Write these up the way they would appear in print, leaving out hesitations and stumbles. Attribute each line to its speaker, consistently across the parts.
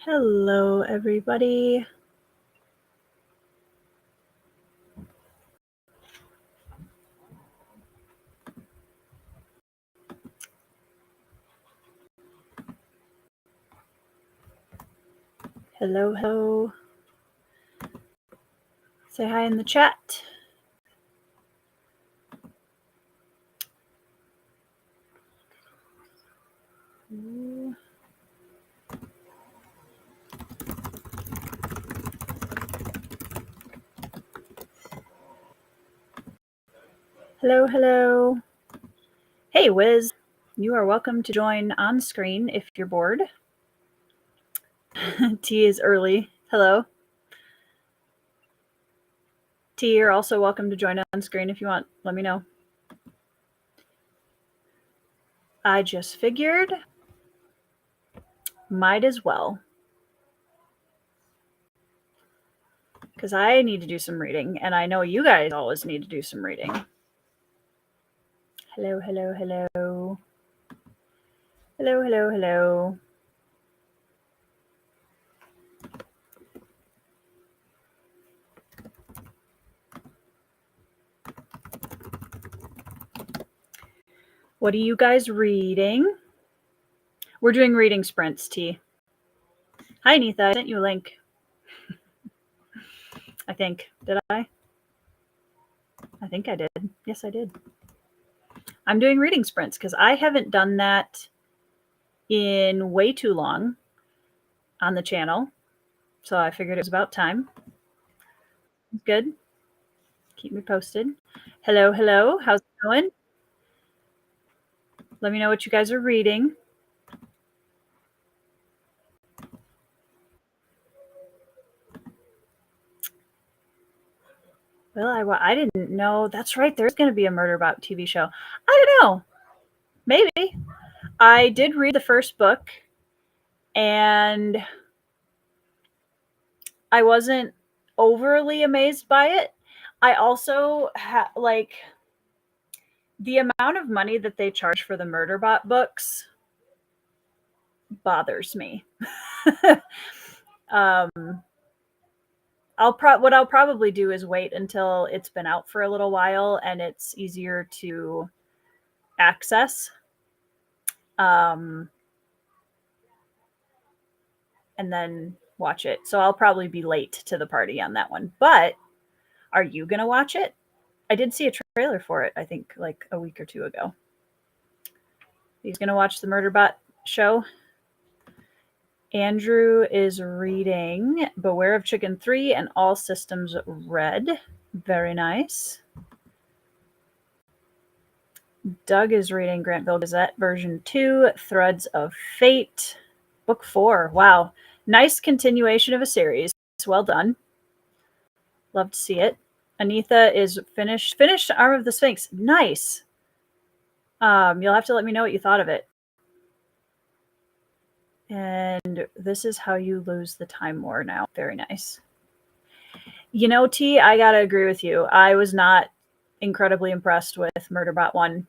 Speaker 1: Hello, everybody. Hello. Say hi in the chat. Hello. Hey, Wiz. You are welcome to join on screen if you're bored. T is early. Hello. T, you're also welcome to join on screen if you want. Let me know. I just figured might as well. Because I need to do some reading, and I know you guys always need to do some reading. Hello. Hello. What are you guys reading? We're doing reading sprints, T. Hi, Neetha. I sent you a link. I think. Did I? I think I did. Yes, I did. I'm doing reading sprints because I haven't done that in way too long on the channel. So I figured it was about time. Good. Keep me posted. Hello. How's it going? Let me know what you guys are reading. Well, I didn't know. That's right. There's going to be a Murderbot TV show. I don't know. Maybe. I did read the first book, and I wasn't overly amazed by it. I also the amount of money that they charge for the Murderbot books bothers me. What I'll probably do is wait until it's been out for a little while and it's easier to access. And then watch it. So I'll probably be late to the party on that one. But are you going to watch it? I did see a trailer for it, I think, like a week or two ago. He's going to watch the Murderbot show. Andrew is reading Beware of Chicken 3 and All Systems Red. Very nice. Doug is reading Grantville Gazette version 2, Threads of Fate, book 4. Wow. Nice continuation of a series. Well done. Love to see it. Anitha is finished Arm of the Sphinx. Nice. You'll have to let me know what you thought of it. And This Is How You Lose the Time War now. Very nice. You know, T, I gotta agree with you. I was not incredibly impressed with Murderbot 1.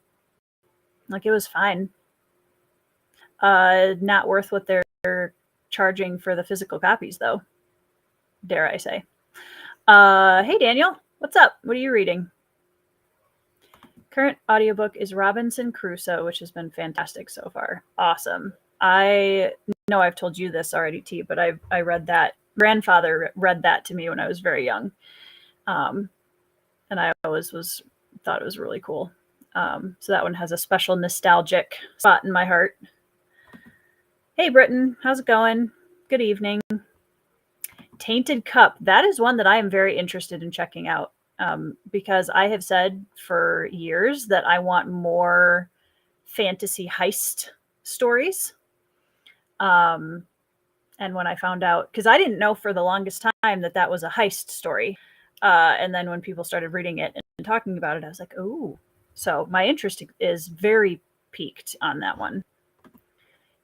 Speaker 1: Like, it was fine. Not worth what they're charging for the physical copies, though. Dare I say. Hey, Daniel. What's up? What are you reading? Current audiobook is Robinson Crusoe, which has been fantastic so far. Awesome. I know I've told you this already, T, but I read that. Grandfather read that to me when I was very young. And I always thought it was really cool. So that one has a special nostalgic spot in my heart. Hey, Britton. How's it going? Good evening. Tainted Cup. That is one that I am very interested in checking out. Because I have said for years that I want more fantasy heist stories. And when I found out, because I didn't know for the longest time that was a heist story. And then when people started reading it and talking about it, I was like, oh. So my interest is very piqued on that one.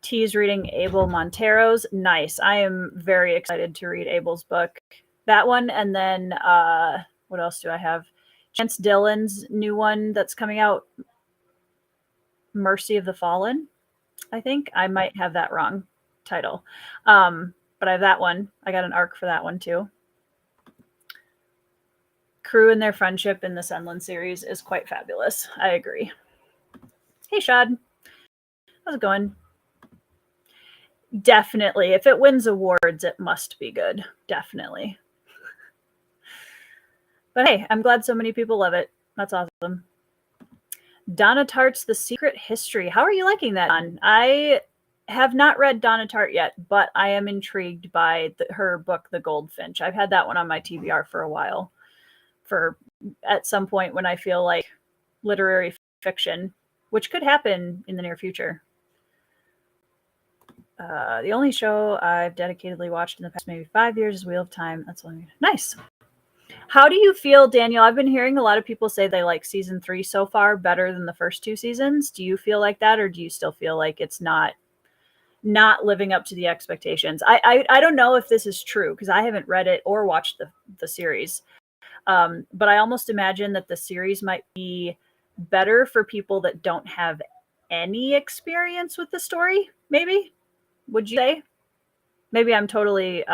Speaker 1: T is reading Abel Montero's. Nice. I am very excited to read Abel's book. That one, and then what else do I have? Chance Dillon's new one that's coming out, Mercy of the Fallen, I think. I might have that wrong title. but I have that one. I got an arc for that one too. Crew and their friendship in the Senlin series is quite fabulous. I agree. Hey, Shad. How's it going? Definitely. If it wins awards, it must be good. Definitely. But hey, I'm glad so many people love it. That's awesome. Donna Tartt's The Secret History. How are you liking that, Don? I have not read Donna Tartt yet, but I am intrigued by her book, The Goldfinch. I've had that one on my TBR for a while. For at some point when I feel like literary fiction, which could happen in the near future. The only show I've dedicatedly watched in the past maybe 5 years is Wheel of Time. That's only nice. How do you feel, Daniel? I've been hearing a lot of people say they like season 3 so far better than the first 2 seasons. Do you feel like that, or do you still feel like it's not living up to the expectations? I don't know if this is true because I haven't read it or watched the series. But I almost imagine that the series might be better for people that don't have any experience with the story, maybe? Would you say? Maybe I'm totally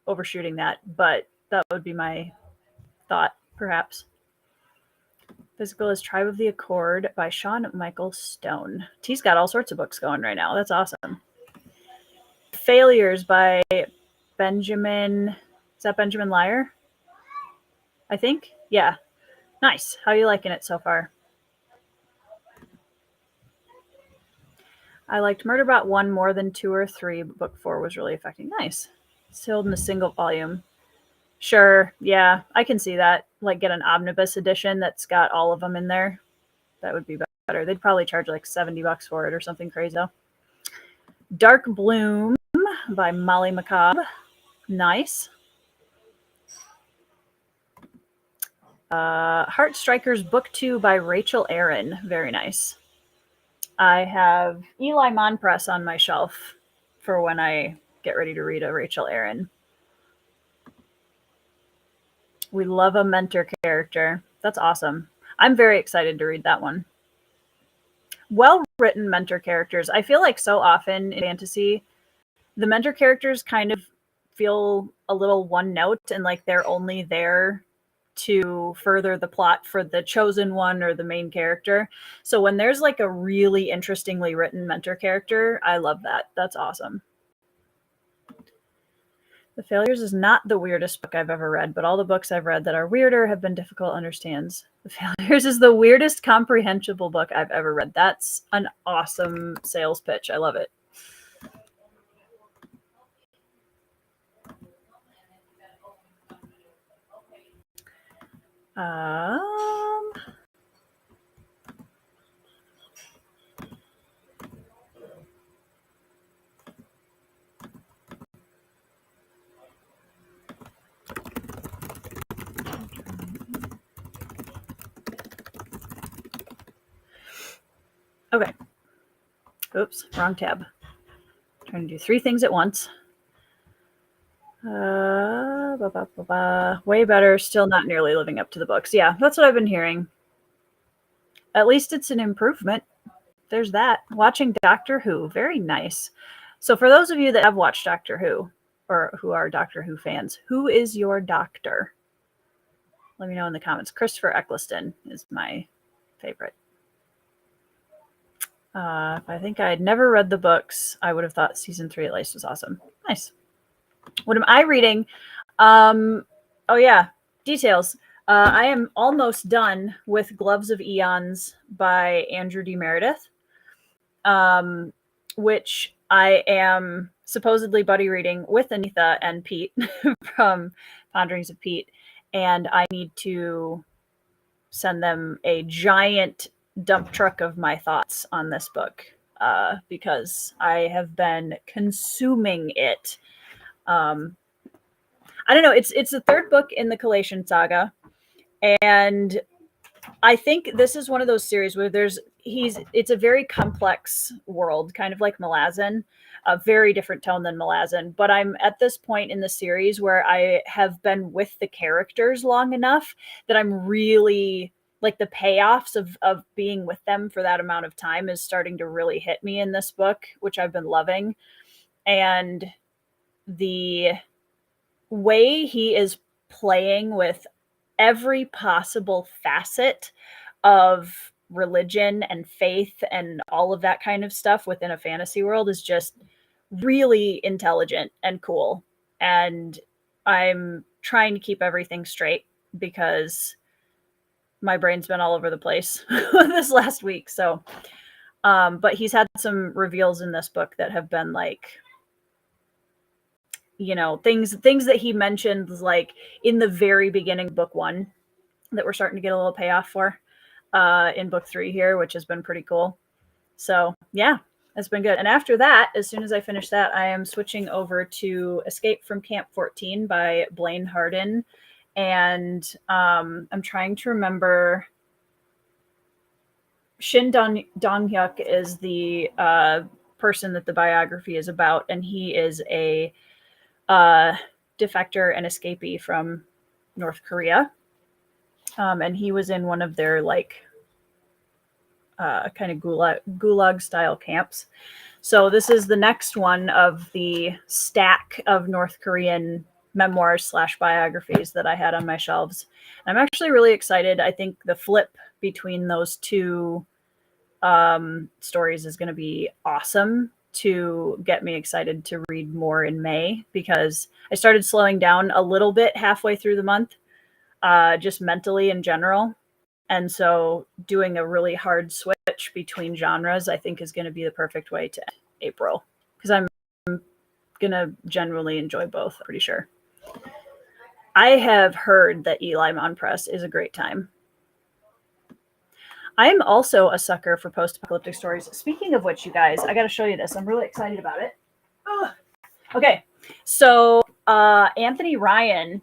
Speaker 1: overshooting that, but that would be my thought, perhaps. Physical is Tribe of the Accord by Sean Michael Stone. T's got all sorts of books going right now. That's awesome. Failures by Benjamin. Is that Benjamin Lyer? I think. Yeah. Nice. How are you liking it so far? I liked Murderbot 1 more than 2 or 3. Book 4 was really affecting. Nice. Sold in a single volume. Sure. Yeah, I can see that. Like, get an omnibus edition that's got all of them in there. That would be better. They'd probably charge like $70 for it or something crazy. Though. Dark Bloom by Molly McCobb. Nice. Heartstrikers Book 2 by Rachel Aaron. Very nice. I have Eli Mon Press on my shelf for when I get ready to read a Rachel Aaron. We love a mentor character. That's awesome. I'm very excited to read that one. Well-written mentor characters. I feel like so often in fantasy, the mentor characters kind of feel a little one note and like they're only there to further the plot for the chosen one or the main character. So when there's like a really interestingly written mentor character, I love that. That's awesome. The Failures is not the weirdest book I've ever read, but all the books I've read that are weirder have been difficult to understand. The Failures is the weirdest comprehensible book I've ever read. That's an awesome sales pitch. I love it. Okay. Oops, wrong tab. Trying to do 3 things at once. Way better, still not nearly living up to the books. Yeah, that's what I've been hearing. At least it's an improvement. There's that. Watching Doctor Who, very nice. So for those of you that have watched Doctor Who, or who are Doctor Who fans, who is your doctor? Let me know in the comments. Christopher Eccleston is my favorite. If I think I had never read the books, I would have thought season 3 at least was awesome. Nice. What am I reading? Oh yeah, details. I am almost done with Gloves of Eons by Andrew D. Meredith, which I am supposedly buddy reading with Anitha and Pete from Ponderings of Pete, and I need to send them a giant dump truck of my thoughts on this book because I have been consuming it. I don't know. It's the 3rd book in the Collation saga, and I think this is one of those series where it's a very complex world, kind of like Malazan, a very different tone than Malazan. But I'm at this point in the series where I have been with the characters long enough that I'm really like the payoffs of being with them for that amount of time is starting to really hit me in this book, which I've been loving. And the way he is playing with every possible facet of religion and faith and all of that kind of stuff within a fantasy world is just really intelligent and cool. And I'm trying to keep everything straight because my brain's been all over the place this last week. So, but he's had some reveals in this book that have been like, you know, things that he mentioned like in the very beginning of book 1 that we're starting to get a little payoff for in book 3 here, which has been pretty cool. So yeah, it's been good. And after that, as soon as I finish that, I am switching over to Escape from Camp 14 by Blaine Harden. And I'm trying to remember. Shin Dong-hyuk is the person that the biography is about, and he is a defector and escapee from North Korea. And he was in one of their like kind of gulag style camps. So this is the next one of the stack of North Korean memoirs / biographies that I had on my shelves. I'm actually really excited. I think the flip between those two stories is going to be awesome to get me excited to read more in May, because I started slowing down a little bit halfway through the month, just mentally in general. And so doing a really hard switch between genres, I think, is going to be the perfect way to end April, because I'm going to generally enjoy both, pretty sure. I have heard that Eli Mon Press is a great time. I am also a sucker for post-apocalyptic stories. Speaking of which, you guys, I got to show you this. I'm really excited about it. Ugh. Okay, so Anthony Ryan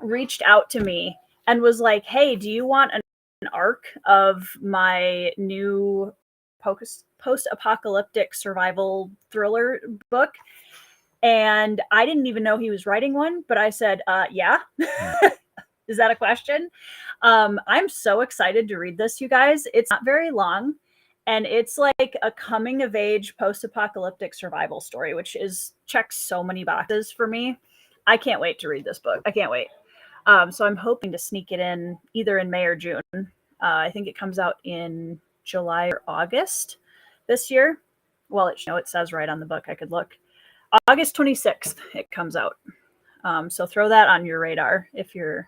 Speaker 1: reached out to me and was like, hey, do you want an arc of my new post-apocalyptic survival thriller book? And I didn't even know he was writing one, but I said, yeah. Is that a question? I'm so excited to read this, you guys. It's not very long, and it's like a coming of age post-apocalyptic survival story, which checks so many boxes for me. I can't wait to read this book. I can't wait. So I'm hoping to sneak it in either in May or June. I think it comes out in July or August this year. Well, it says right on the book. I could look. August 26th it comes out. So throw that on your radar if you're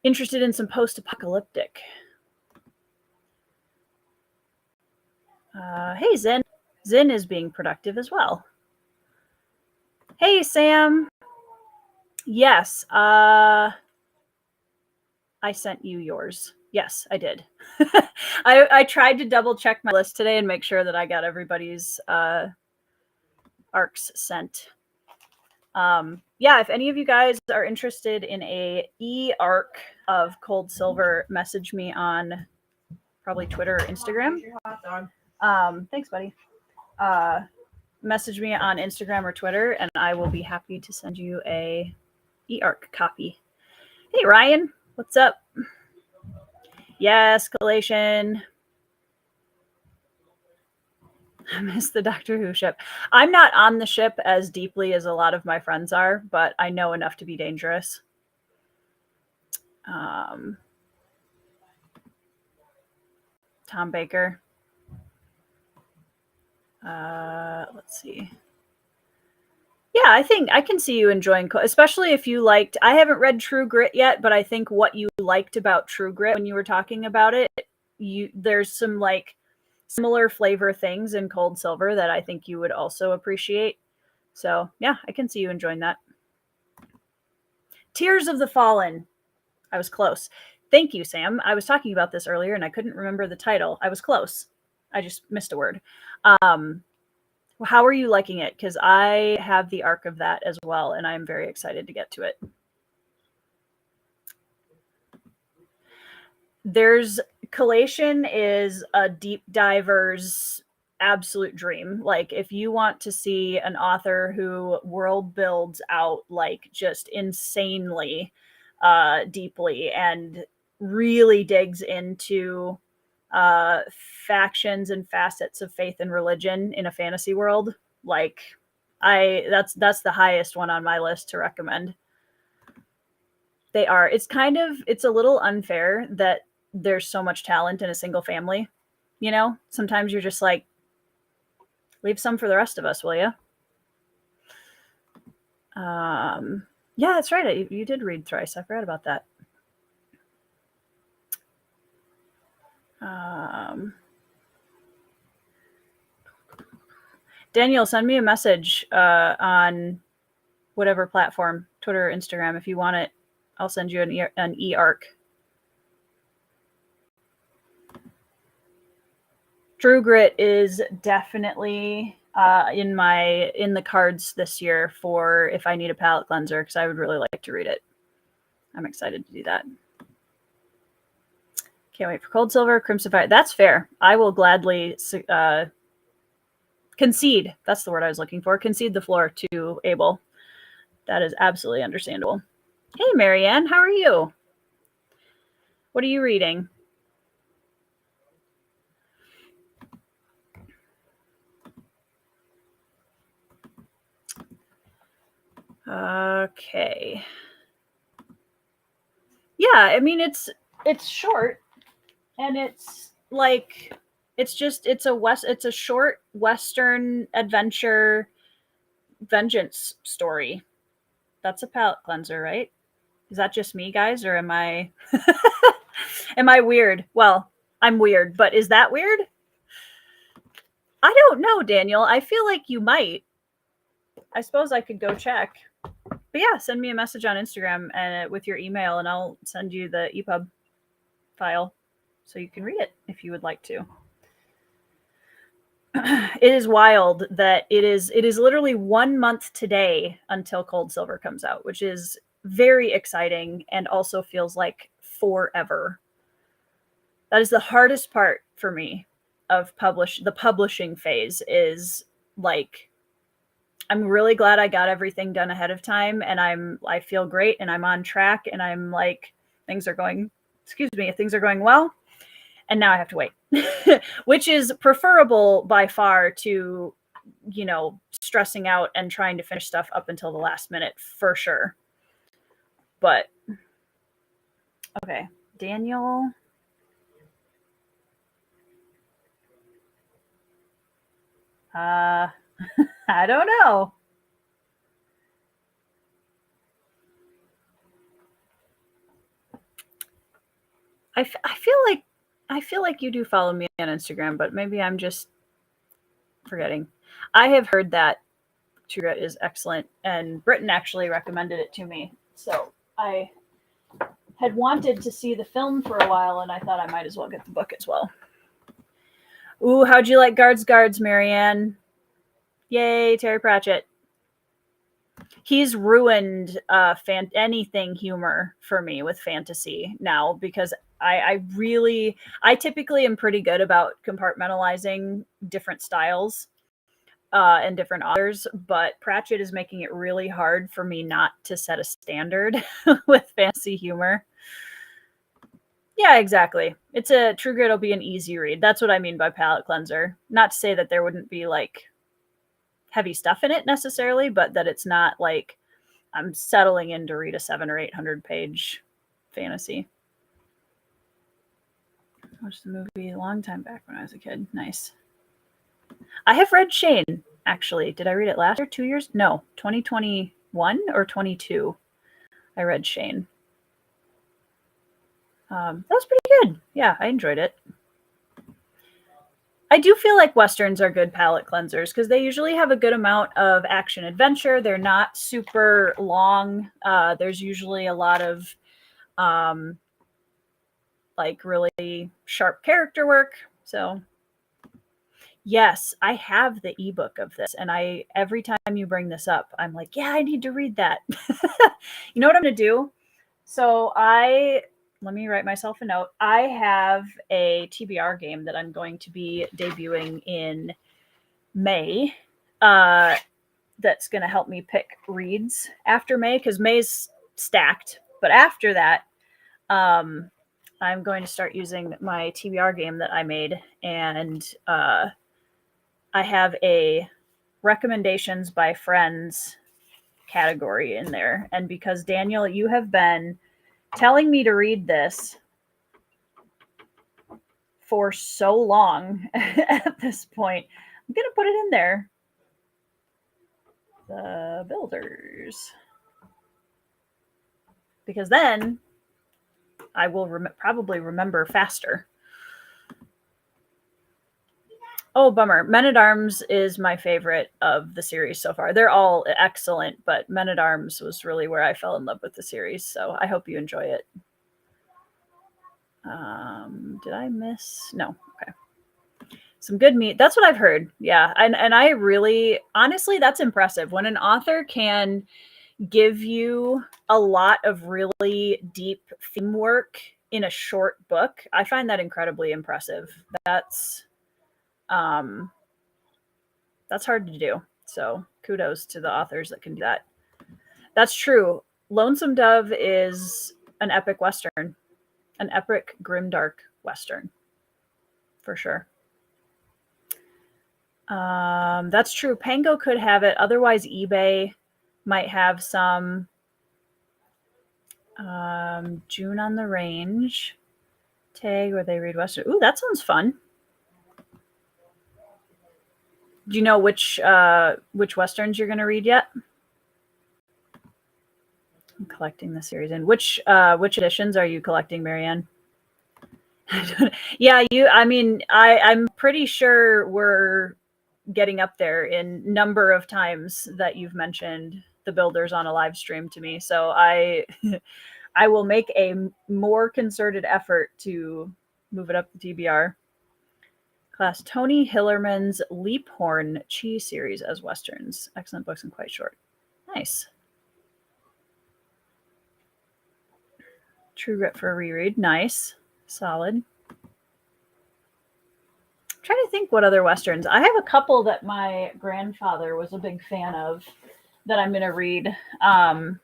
Speaker 1: interested in some post-apocalyptic. Hey, Zin. Zin is being productive as well. Hey, Sam. Yes, I sent you yours. Yes, I did. I tried to double check my list today and make sure that I got everybody's arcs sent. Yeah, if any of you guys are interested in a e-arc of Cold Silver, message me on probably Twitter or Instagram. Thanks, buddy. Message me on Instagram or Twitter, and I will be happy to send you a e-arc copy. Hey, Ryan, what's up? Yes, Collation. I miss the Doctor Who ship. I'm not on the ship as deeply as a lot of my friends are, but I know enough to be dangerous. Tom Baker. Let's see. Yeah, I think I can see you enjoying, especially if you liked. I haven't read True Grit yet, but I think what you liked about True Grit when you were talking about it, there's some like similar flavor things in Cold Silver that I think you would also appreciate. So yeah, I can see you enjoying that. Tears of the Fallen. I was close. Thank you, Sam. I was talking about this earlier and I couldn't remember the title. I was close. I just missed a word. How are you liking it? Because I have the arc of that as well, and I'm very excited to get to it. Collation is a deep diver's absolute dream. Like, if you want to see an author who world builds out like just insanely deeply and really digs into factions and facets of faith and religion in a fantasy world, like That's the highest one on my list to recommend. They are. It's a little unfair that there's so much talent in a single family. You know, sometimes you're just like, leave some for the rest of us, will you? Yeah, that's right. You did read Thrice. I forgot about that. Daniel, send me a message on whatever platform, Twitter or Instagram, if you want it. I'll send you an e-arc. True Grit is definitely in the cards this year for if I need a palate cleanser, because I would really like to read it. I'm excited to do that. Can't wait for Cold Silver, Crimson Fire. That's fair. I will gladly concede. That's the word I was looking for. Concede the floor to Abel. That is absolutely understandable. Hey, Marianne, how are you? What are you reading? Okay. Yeah, I mean it's short, and it's like it's a short Western adventure vengeance story. That's a palate cleanser, right? Is that just me, guys, or am I am I weird? Well, I'm weird, but is that weird? I don't know, Daniel. I feel like you might. I suppose I could go check. But yeah, send me a message on Instagram and with your email, and I'll send you the EPUB file so you can read it if you would like to. It is wild that it is literally 1 month today until Cold Silver comes out, which is very exciting and also feels like forever. That is the hardest part for me of the publishing phase is like, I'm really glad I got everything done ahead of time, and I feel great and I'm on track, and I'm like, things are going well. And now I have to wait, which is preferable by far to, stressing out and trying to finish stuff up until the last minute for sure. But okay, Daniel. I don't know. I feel like you do follow me on Instagram, but maybe I'm just forgetting. I have heard that True Grit is excellent, and Britton actually recommended it to me. So I had wanted to see the film for a while, and I thought I might as well get the book as well. Ooh, how'd you like Guards, Marianne? Yay, Terry Pratchett. He's ruined anything humor for me with fantasy now, because I typically am pretty good about compartmentalizing different styles and different authors, but Pratchett is making it really hard for me not to set a standard with fantasy humor. Yeah, exactly. True Grit will be an easy read. That's what I mean by palate cleanser. Not to say that there wouldn't be like heavy stuff in it necessarily, but that it's not like I'm settling in to read a 700 or 800 page fantasy. I watched the movie a long time back when I was a kid. Nice. I have read Shane, actually. Did I read it last year? 2 years? No, 2021 or 22. I read Shane. That was pretty good. Yeah, I enjoyed it. I do feel like Westerns are good palate cleansers because they usually have a good amount of action adventure. They're not super long. There's usually a lot of like really sharp character work. So yes, I have the ebook of this, and every time you bring this up, I'm like, yeah, I need to read that. You know what I'm going to do? So let me write myself a note. I have a TBR game that I'm going to be debuting in May. That's going to help me pick reads after May, because May's stacked. But after that, I'm going to start using my TBR game that I made, and I have a recommendations by friends category in there. And because Daniel, you have been telling me to read this for so long at this point, I'm going to put it in there. The Builders. Because then I will probably remember faster. Oh, bummer. Men-at-Arms is my favorite of the series so far. They're all excellent, but Men-at-Arms was really where I fell in love with the series, so I hope you enjoy it. Did I miss? No. Okay. Some good meat. That's what I've heard. Yeah. And I really, honestly, that's impressive. When an author can give you a lot of really deep theme work in a short book, I find that incredibly impressive. That's hard to do. So kudos to the authors that can do that. That's true. Lonesome Dove is an epic Western, an epic grimdark Western, for sure. That's true. Pango could have it. Otherwise, eBay might have some. June on the Range tag where they read Western. Ooh, that sounds fun. Do you know which Westerns you're going to read yet? I'm collecting the series. And which editions are you collecting, Marianne? Yeah, I'm pretty sure we're getting up there in number of times that you've mentioned the Builders on a live stream to me. So I will make a more concerted effort to move it up the TBR. Class Tony Hillerman's Leaphorn Chi series as Westerns. Excellent books and quite short. Nice. True Grit for a reread. Nice. Solid. I'm trying to think what other Westerns. I have a couple that my grandfather was a big fan of that I'm going to read. A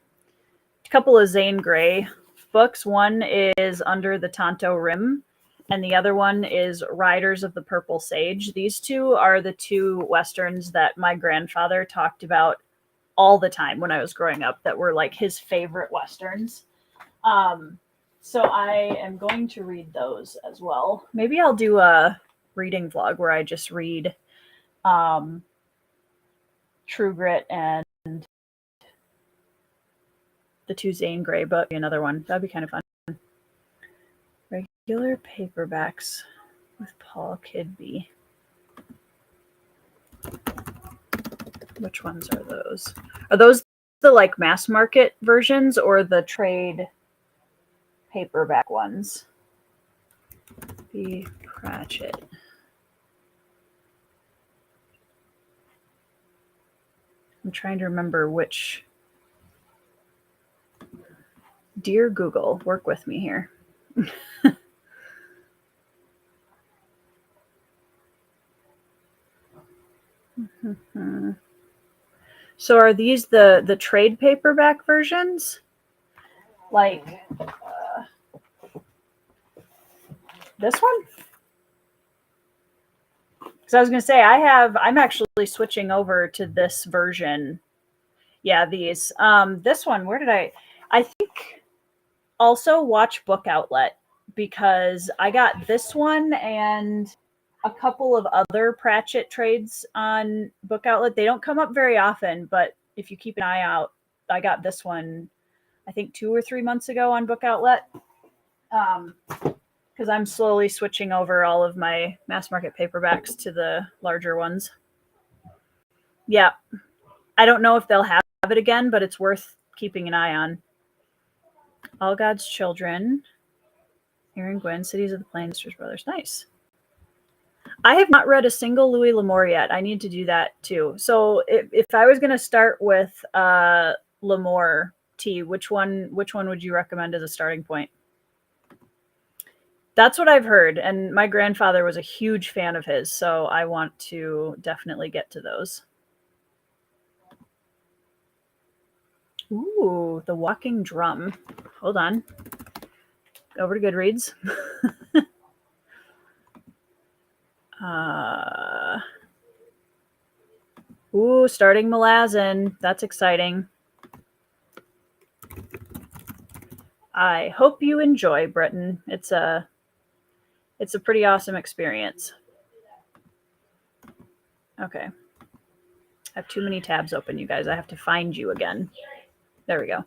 Speaker 1: couple of Zane Grey books. One is Under the Tonto Rim, and the other one is Riders of the Purple Sage. These two are the two Westerns that my grandfather talked about all the time when I was growing up that were like his favorite Westerns. So I am going to read those as well. Maybe I'll do a reading vlog where I just read True Grit and the two Zane Grey, but another one. That'd be kind of fun. Regular paperbacks with Paul Kidby. Which ones are those? Are those the like mass market versions or the trade paperback ones? B. Pratchett. I'm trying to remember which. Dear Google, work with me here. So are these the trade paperback versions? Like this one? Because I was going to say I'm actually switching over to this version. Yeah, these. This one, where did I think also watch Book Outlet, because I got this one and a couple of other Pratchett trades on Book Outlet. They don't come up very often, but if you keep an eye out, I got this one, I think 2 or 3 months ago on Book Outlet. Because I'm slowly switching over all of my mass market paperbacks to the larger ones. Yeah. I don't know if they'll have it again, but it's worth keeping an eye on. All God's Children. Aaron Gwynn, Cities of the Plains, Sisters Brothers. Nice. I have not read a single Louis L'Amour yet. I need to do that too. So if I was going to start with L'Amour T, which one would you recommend as a starting point? That's what I've heard. And my grandfather was a huge fan of his, so I want to definitely get to those. Ooh, The Walking Drum. Hold on. Over to Goodreads. Ooh, starting Malazan. That's exciting. I hope you enjoy Britain. It's a pretty awesome experience. Okay. I have too many tabs open, you guys. I have to find you again. There we go.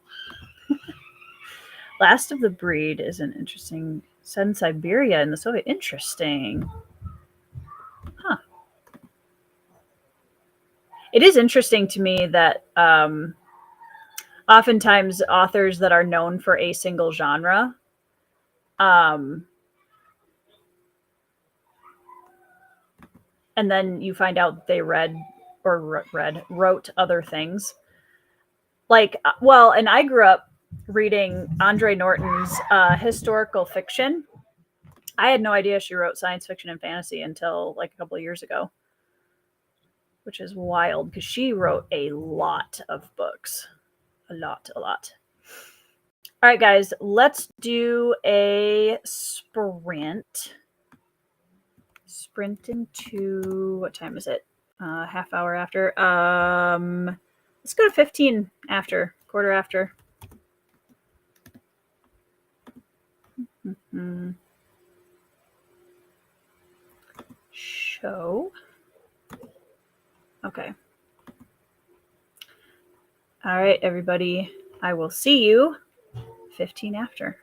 Speaker 1: Last of the Breed is an interesting. Set in Siberia in the Soviet. Interesting. Huh. It is interesting to me that oftentimes authors that are known for a single genre and then you find out they wrote other things. Like, well, and I grew up reading Andre Norton's historical fiction. I had no idea she wrote science fiction and fantasy until like a couple of years ago, which is wild because she wrote a lot of books. A lot. All right, guys, let's do a sprint. Sprint into, what time is it? Half hour after. Let's go to 15 after, quarter after. Mm-hmm. Show. Okay. All right, everybody. I will see you 15 after.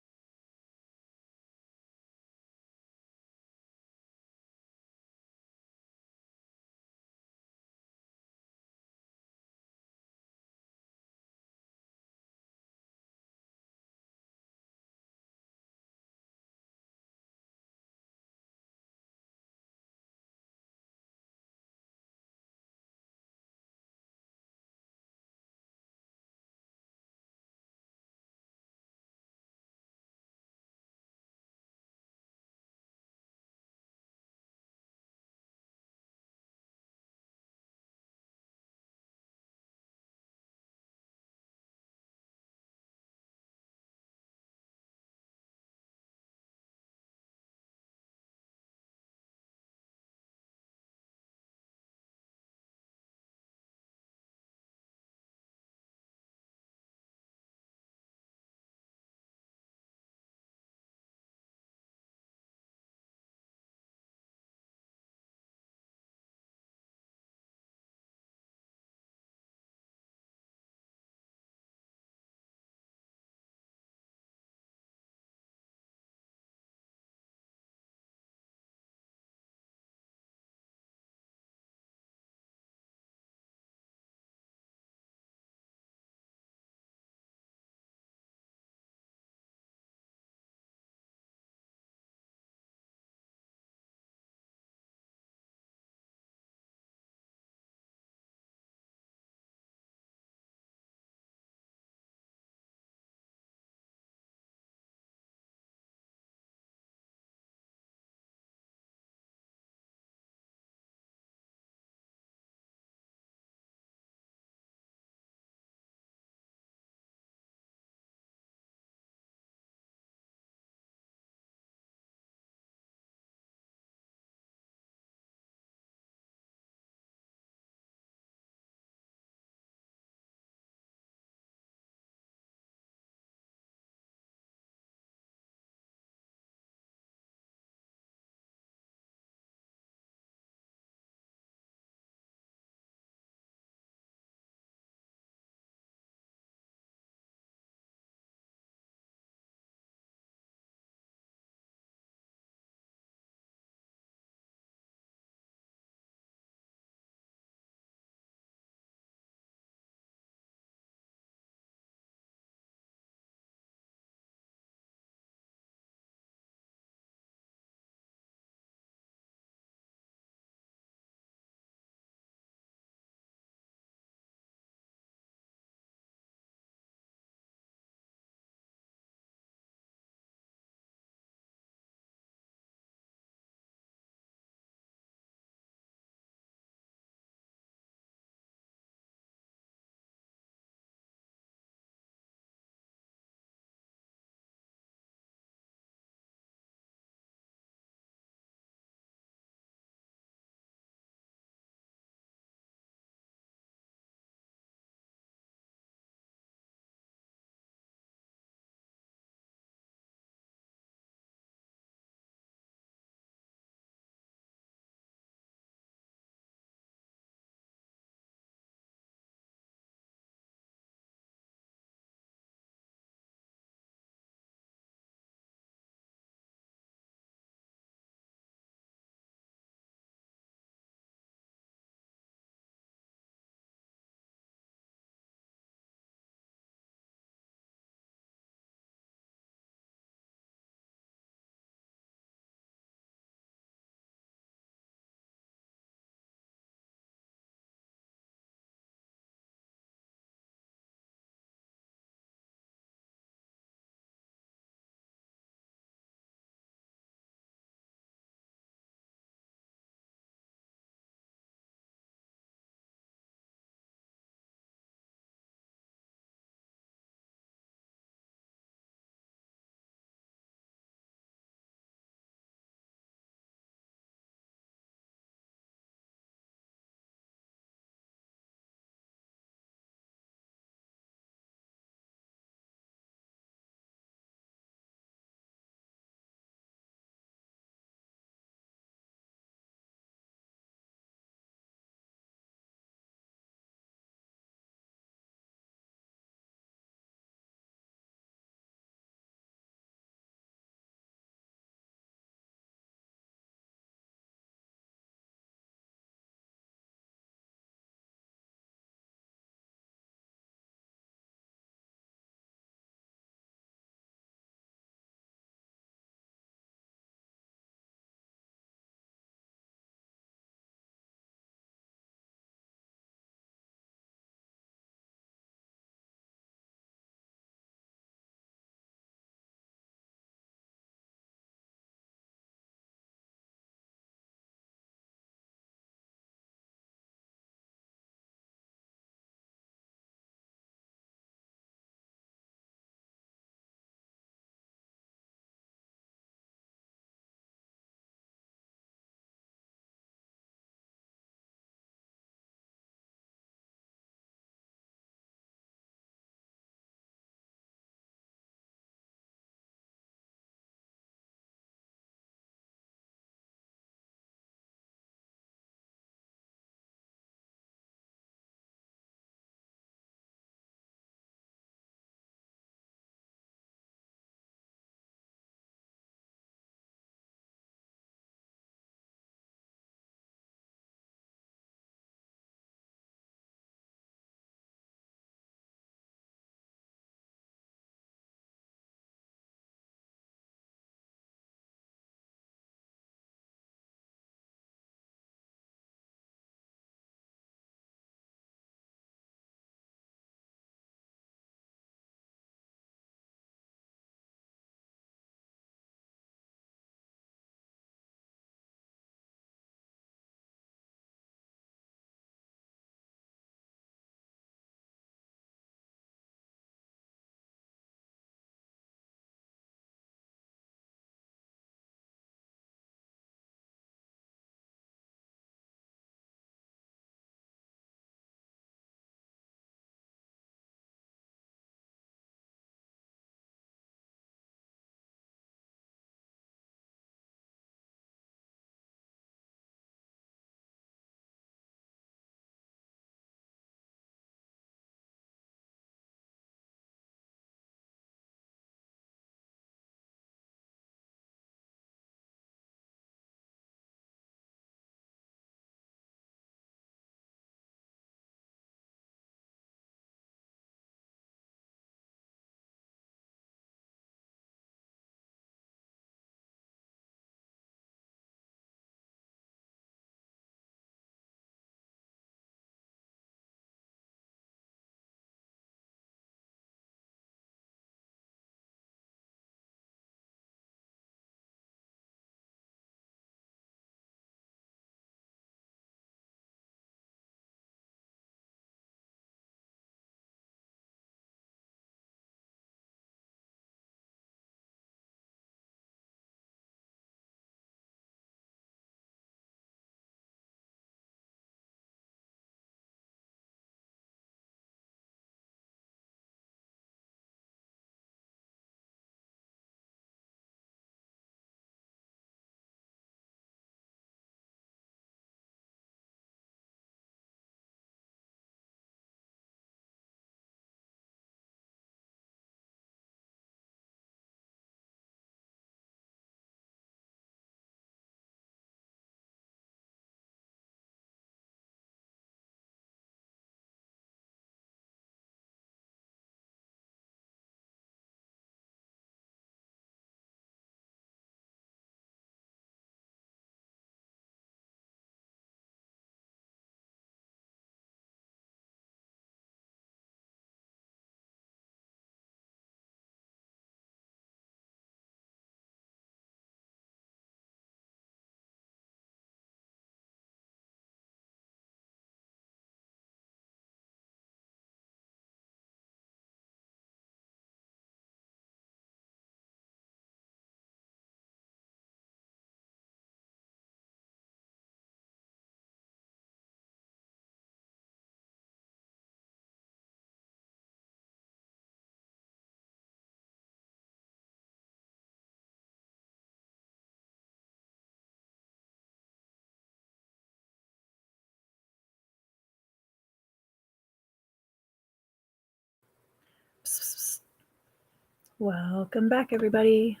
Speaker 1: Welcome back, everybody.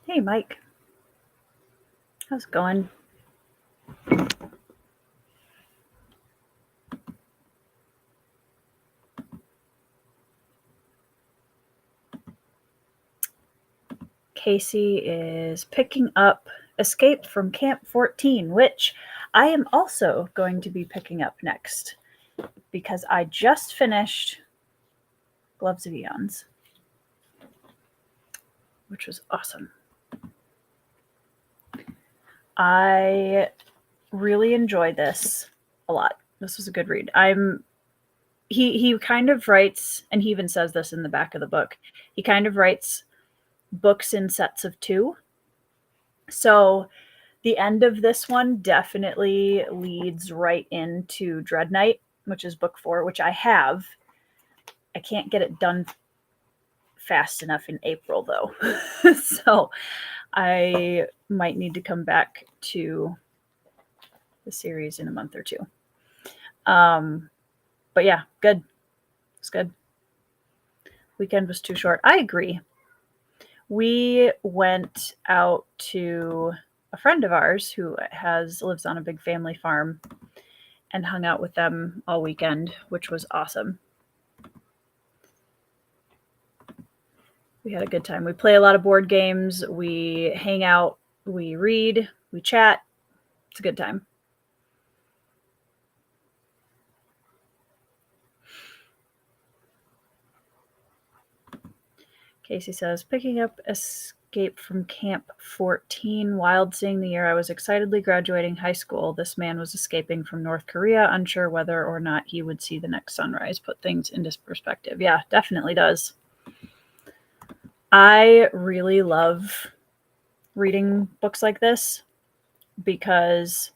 Speaker 1: Hey, Mike. How's it going? Casey is picking up Escape from Camp 14, which I am also going to be picking up next because I just finished Gloves of Eons, which was awesome. I really enjoyed this a lot. This was a good read. He kind of writes, and he even says this in the back of the book, he kind of writes books in sets of 2. So the end of this one definitely leads right into Dread Knight, which is book 4, which I have. I can't get it done fast enough in April, though. So I might need to come back to the series in a month or 2. But yeah, good. It's good. Weekend was too short. I agree. We went out to a friend of ours who lives on a big family farm and hung out with them all weekend, which was awesome. We had a good time. We play a lot of board games. We hang out. We read. We chat. It's a good time. Casey says, picking up Escape from Camp 14. Wild seeing the year I was excitedly graduating high school. This man was escaping from North Korea, unsure whether or not he would see the next sunrise. Put things into perspective. Yeah, definitely does. I really love reading books like this because,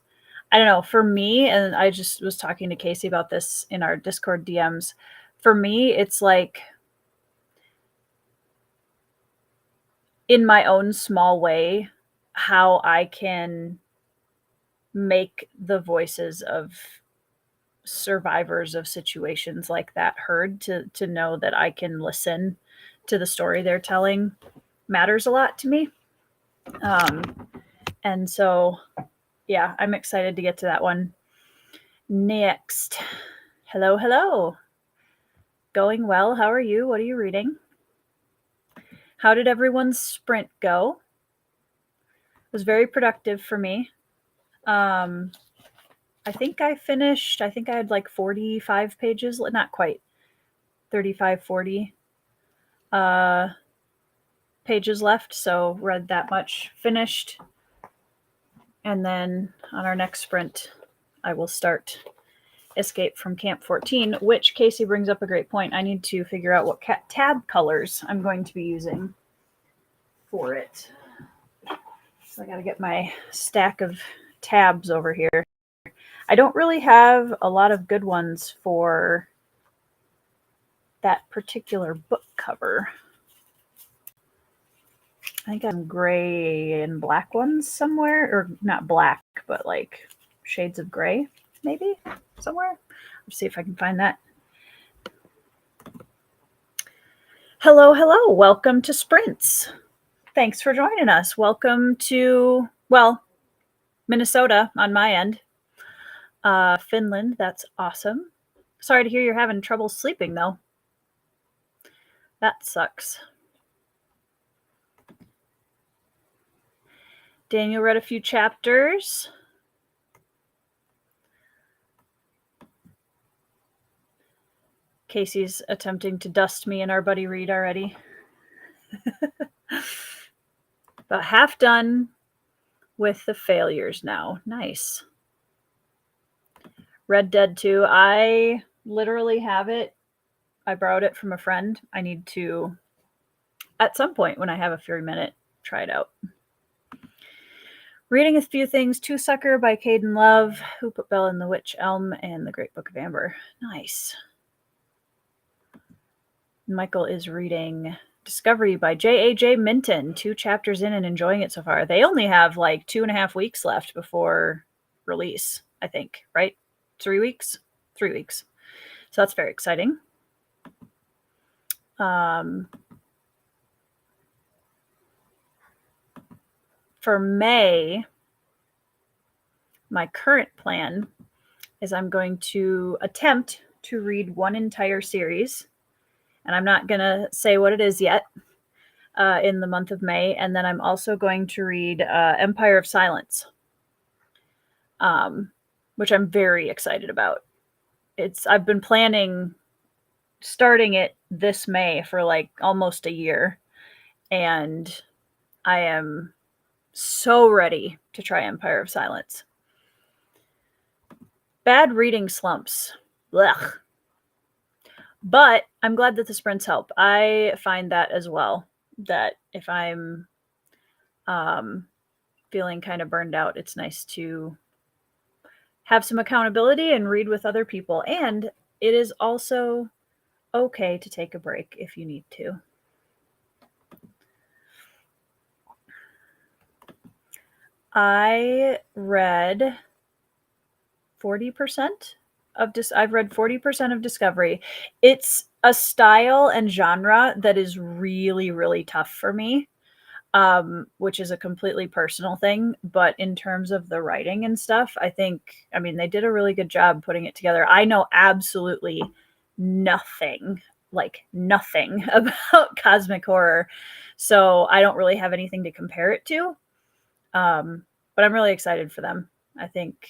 Speaker 1: I don't know, for me, and I just was talking to Casey about this in our Discord DMs, for me, it's like, in my own small way, how I can make the voices of survivors of situations like that heard, to know that I can listen to the story they're telling matters a lot to me. And so, yeah, I'm excited to get to that one. Next. Hello. Going well. How are you? What are you reading? How did everyone's sprint go? It was very productive for me. I think I had like 45 pages, not quite, 35, 40 pages left. So read that much, finished. And then on our next sprint, I will start Escape from Camp 14, which Casey brings up a great point. I need to figure out what tab colors I'm going to be using for it. So I got to get my stack of tabs over here. I don't really have a lot of good ones for that particular book cover. I think I have gray and black ones somewhere, or not black, but like shades of gray, maybe somewhere. Let's see if I can find that. Hello. Welcome to Sprints. Thanks for joining us. Welcome to, Minnesota on my end. Finland, that's awesome. Sorry to hear you're having trouble sleeping, though. That sucks. Daniel read a few chapters. Casey's attempting to dust me and our buddy Reed already. About half done with the failures now. Nice. Red Dead 2. I literally have it. I borrowed it from a friend. I need to, at some point when I have a free minute, try it out. Reading a few things. Two Sucker by Caden Love, Who Put Bell in the Witch Elm, and The Great Book of Amber. Nice. Michael is reading Discovery by J.A.J. Minton. 2 chapters in and enjoying it so far. They only have like 2.5 weeks left before release. I think, right? 3 weeks? 3 weeks. So that's very exciting. For May, my current plan is I'm going to attempt to read one entire series, and I'm not going to say what it is yet, in the month of May. And then I'm also going to read Empire of Silence, which I'm very excited about. I've been planning starting it this May for like almost a year, and I am so ready to try Empire of Silence. Bad reading slumps. Blech. But I'm glad that the sprints help. I find that as well, that if I'm feeling kind of burned out, it's nice to have some accountability and read with other people. And it is also okay to take a break if you need to. I read 40% I've read 40% of Discovery. It's a style and genre that is really, really tough for me, which is a completely personal thing. But in terms of the writing and stuff, I mean, they did a really good job putting it together. I know absolutely nothing about cosmic horror, so I don't really have anything to compare it to. But I'm really excited for them. I think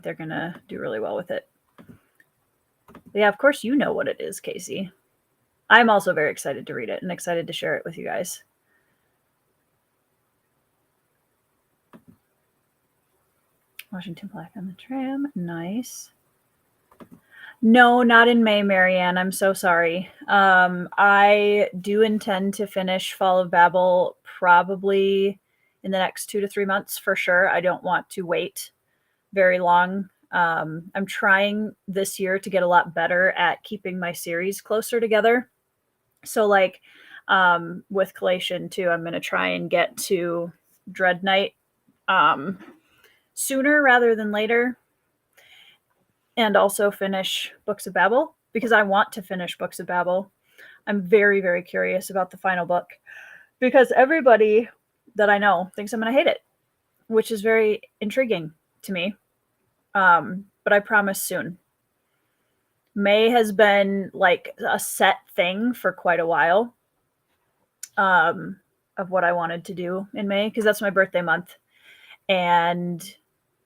Speaker 1: they're going to do really well with it. But yeah, of course you know what it is, Casey. I'm also very excited to read it and excited to share it with you guys. Washington Black on the Tram. Nice. No, not in May, Marianne. I'm so sorry. I do intend to finish Fall of Babel probably in the next 2 to 3 months for sure. I don't want to wait very long. I'm trying this year to get a lot better at keeping my series closer together. So like with Collation too, I'm going to try and get to Dread Knight sooner rather than later, and also finish Books of Babel, because I want to finish Books of Babel. I'm very, very curious about the final book, because everybody that I know thinks I'm going to hate it, which is very intriguing to me. But I promise soon. May has been like a set thing for quite a while, of what I wanted to do in May, because that's my birthday month. And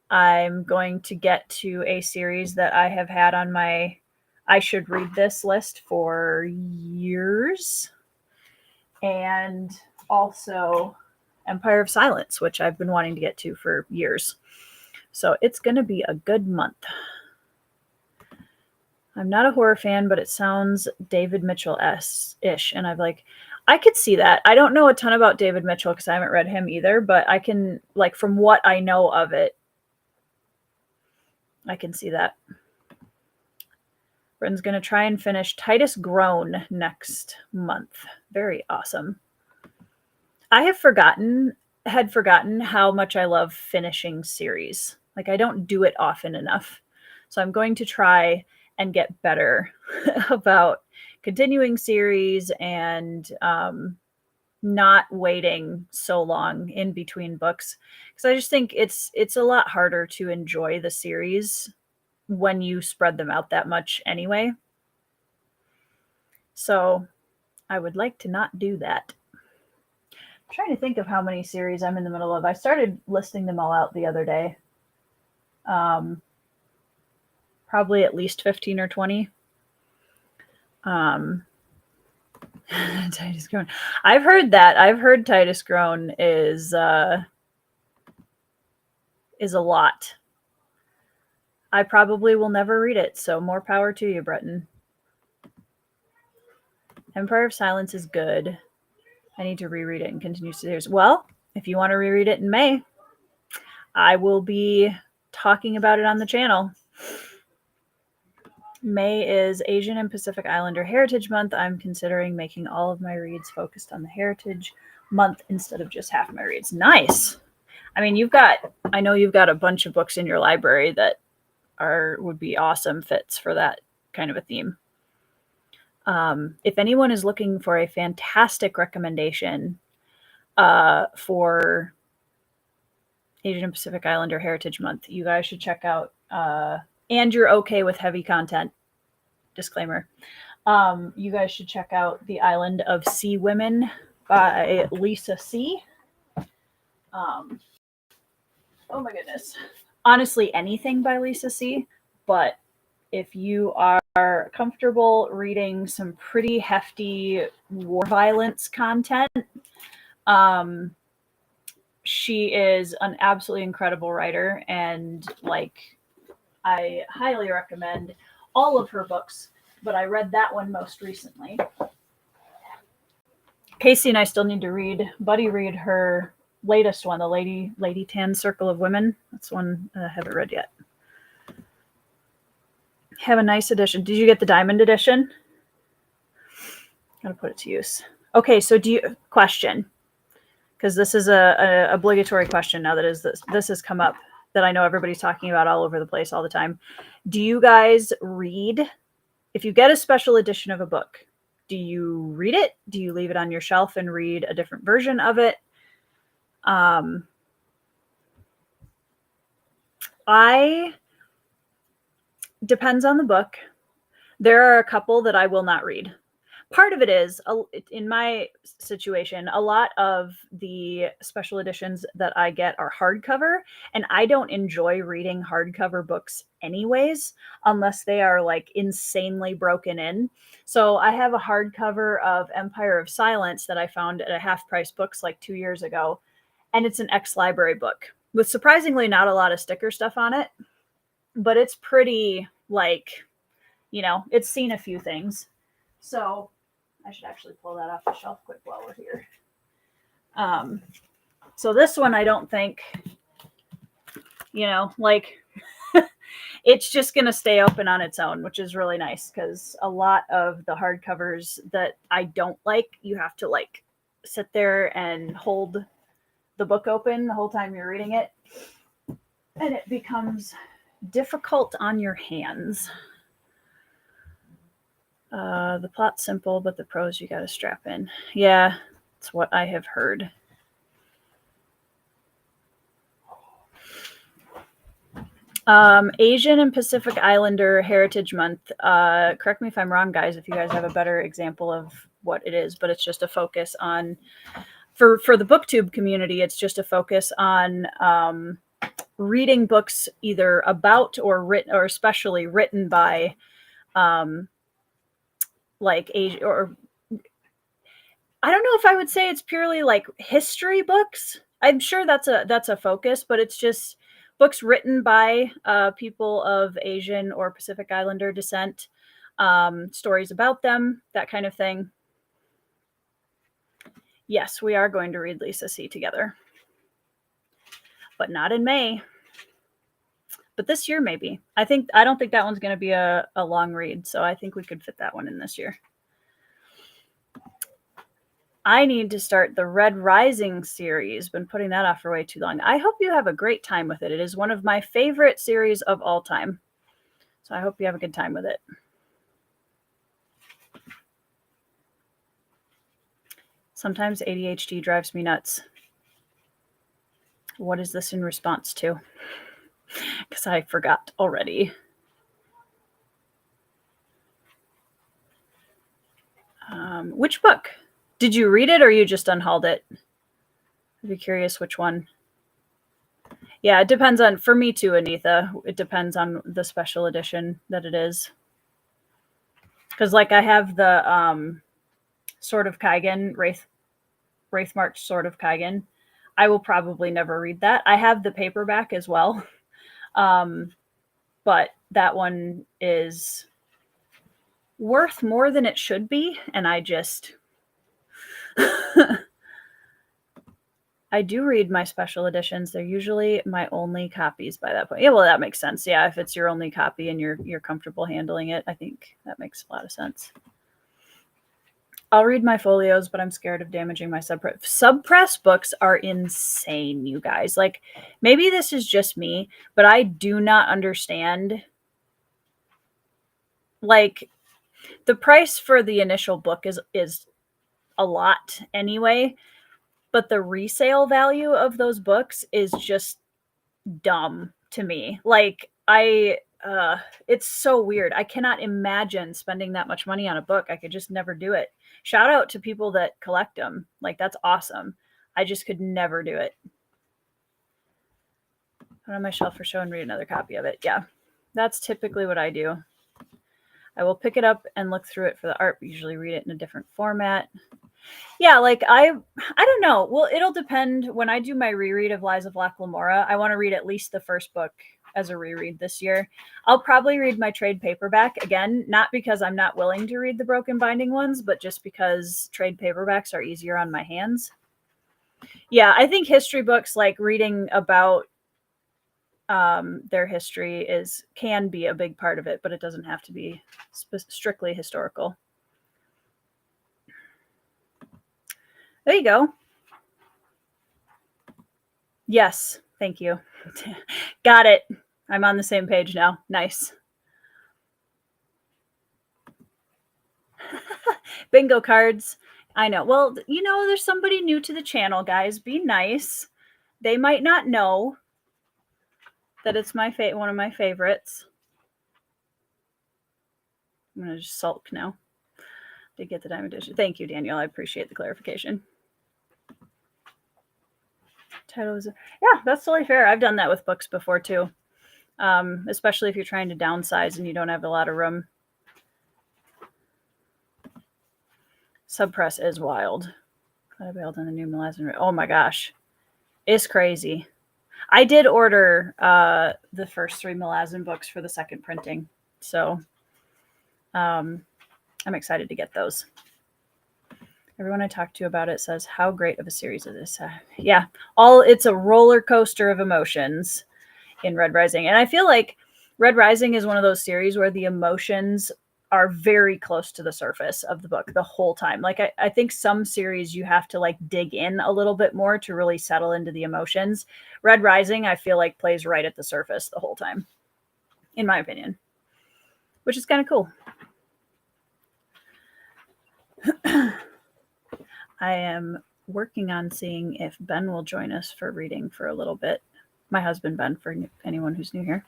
Speaker 1: I'm going to get to a series that I have had on my I should read this list for years. And also Empire of Silence, which I've been wanting to get to for years. So it's going to be a good month. I'm not a horror fan, but it sounds David Mitchell-ish. And I could see that. I don't know a ton about David Mitchell because I haven't read him either, but I can, like, from what I know of it, I can see that. Bren's going to try and finish Titus Groan next month. Very awesome. I had forgotten how much I love finishing series. Like, I don't do it often enough. So I'm going to try and get better about continuing series and not waiting so long in between books, because I just think it's a lot harder to enjoy the series when you spread them out that much anyway. So I would like to not do that. I'm trying to think of how many series I'm in the middle of. I started listing them all out the other day. Probably at least 15 or 20. Titus Groan. I've heard that. I've heard Titus Groan is a lot. I probably will never read it, so more power to you, Breton. Empire of Silence is good. I need to reread it and continue series. Well, if you want to reread it in May, I will be talking about it on the channel. May is Asian and Pacific Islander Heritage Month. I'm considering making all of my reads focused on the Heritage Month instead of just half my reads. Nice. I mean, I know you've got a bunch of books in your library that would be awesome fits for that kind of a theme. If anyone is looking for a fantastic recommendation for Asian and Pacific Islander Heritage Month, you guys should check out, and you're okay with heavy content, disclaimer, you guys should check out The Island of Sea Women by Lisa C. Oh my goodness. Honestly, anything by Lisa C. But if you are comfortable reading some pretty hefty war violence content, she is an absolutely incredible writer, and like, I highly recommend all of her books, but I read that one most recently. Casey and I still need to read her latest one, the Lady Tan Circle of Women. That's one I haven't read yet. Have a nice edition. Did you get the diamond edition? Gotta put it to use. Okay, so question, because this is a obligatory question now that this has come up, that I know everybody's talking about all over the place all the time. Do you guys read, if you get a special edition of a book, do you read it? Do you leave it on your shelf and read a different version of it? Depends on the book. There are a couple that I will not read. Part of it is, in my situation, a lot of the special editions that I get are hardcover, and I don't enjoy reading hardcover books anyways, unless they are like insanely broken in. So I have a hardcover of Empire of Silence that I found at a half-price books like 2 years ago, and it's an ex-library book with surprisingly not a lot of sticker stuff on it, but it's pretty, like, it's seen a few things. So I should actually pull that off the shelf quick while we're here. So this one, I don't think, it's just going to stay open on its own, which is really nice, because a lot of the hardcovers that I don't like, you have to like sit there and hold the book open the whole time you're reading it, and it becomes difficult on your hands. The plot's simple, but the prose you got to strap in. Yeah, it's what I have heard. Asian and Pacific Islander Heritage Month. Correct me if I'm wrong, guys, if you guys have a better example of what it is, but it's just a focus on, for the BookTube community, it's just a focus on reading books either about or written, or especially written by like Asia, or I don't know if I would say it's purely like history books. I'm sure that's a focus, but it's just books written by people of Asian or Pacific Islander descent, stories about them, that kind of thing. Yes, we are going to read Lisa C. together, but not in May. But this year, maybe. I don't think that one's going to be a long read, so I think we could fit that one in this year. I need to start the Red Rising series. Been putting that off for way too long. I hope you have a great time with it. It is one of my favorite series of all time. So I hope you have a good time with it. Sometimes ADHD drives me nuts. What is this in response to? Because I forgot already. Which book? Did you read it, or you just unhauled it? I'd be curious which one. Yeah, it depends on, for me too, Anitha, it depends on the special edition that it is. Because like I have the Sword of Kaigen, Wraithmarch Sword of Kaigen. I will probably never read that. I have the paperback as well. But that one is worth more than it should be, and I just I do read my special editions. They're usually my only copies by that point. Yeah, well, that makes sense. Yeah, if it's your only copy and you're comfortable handling it, I think that makes a lot of sense. I'll read my folios, but I'm scared of damaging my subpress. Subpress books are insane, you guys. Like, maybe this is just me, but I do not understand. Like, the price for the initial book is a lot anyway, but the resale value of those books is just dumb to me. Like, it's so weird. I cannot imagine spending that much money on a book. I could just never do it. Shout out to people that collect them. Like, that's awesome. I just could never do it. Put on my shelf for show and read another copy of it. Yeah, that's typically what I do. I will pick it up and look through it for the art, but usually read it in a different format. Yeah, like I don't know. Well, it'll depend. When I do my reread of Lies of Locke Lamora, I want to read at least the first book as a reread this year. I'll probably read my trade paperback again, not because I'm not willing to read the broken binding ones, but just because trade paperbacks are easier on my hands. Yeah, I think history books, like reading about their history, can be a big part of it, but it doesn't have to be strictly historical. There you go. Yes, thank you. Got it. I'm on the same page now. Nice. Bingo cards. I know. Well, there's somebody new to the channel, guys. Be nice. They might not know that it's one of my favorites. I'm going to just sulk now. Did get the diamond edition. Thank you, Daniel. I appreciate the clarification. Titles. Yeah, that's totally fair. I've done that with books before too. Especially if you're trying to downsize and you don't have a lot of room. Subpress is wild. Glad I bailed on the new Malazan. Oh my gosh. It's crazy. I did order the first 3 Malazan books for the second printing. So I'm excited to get those. Everyone I talked to about it says how great of a series it is. Yeah, it's a roller coaster of emotions in Red Rising. And I feel like Red Rising is one of those series where the emotions are very close to the surface of the book the whole time. Like, I think some series you have to like dig in a little bit more to really settle into the emotions. Red Rising, I feel like, plays right at the surface the whole time, in my opinion, which is kind of cool. I am working on seeing if Ben will join us for reading for a little bit. My husband, Ben, for anyone who's new here.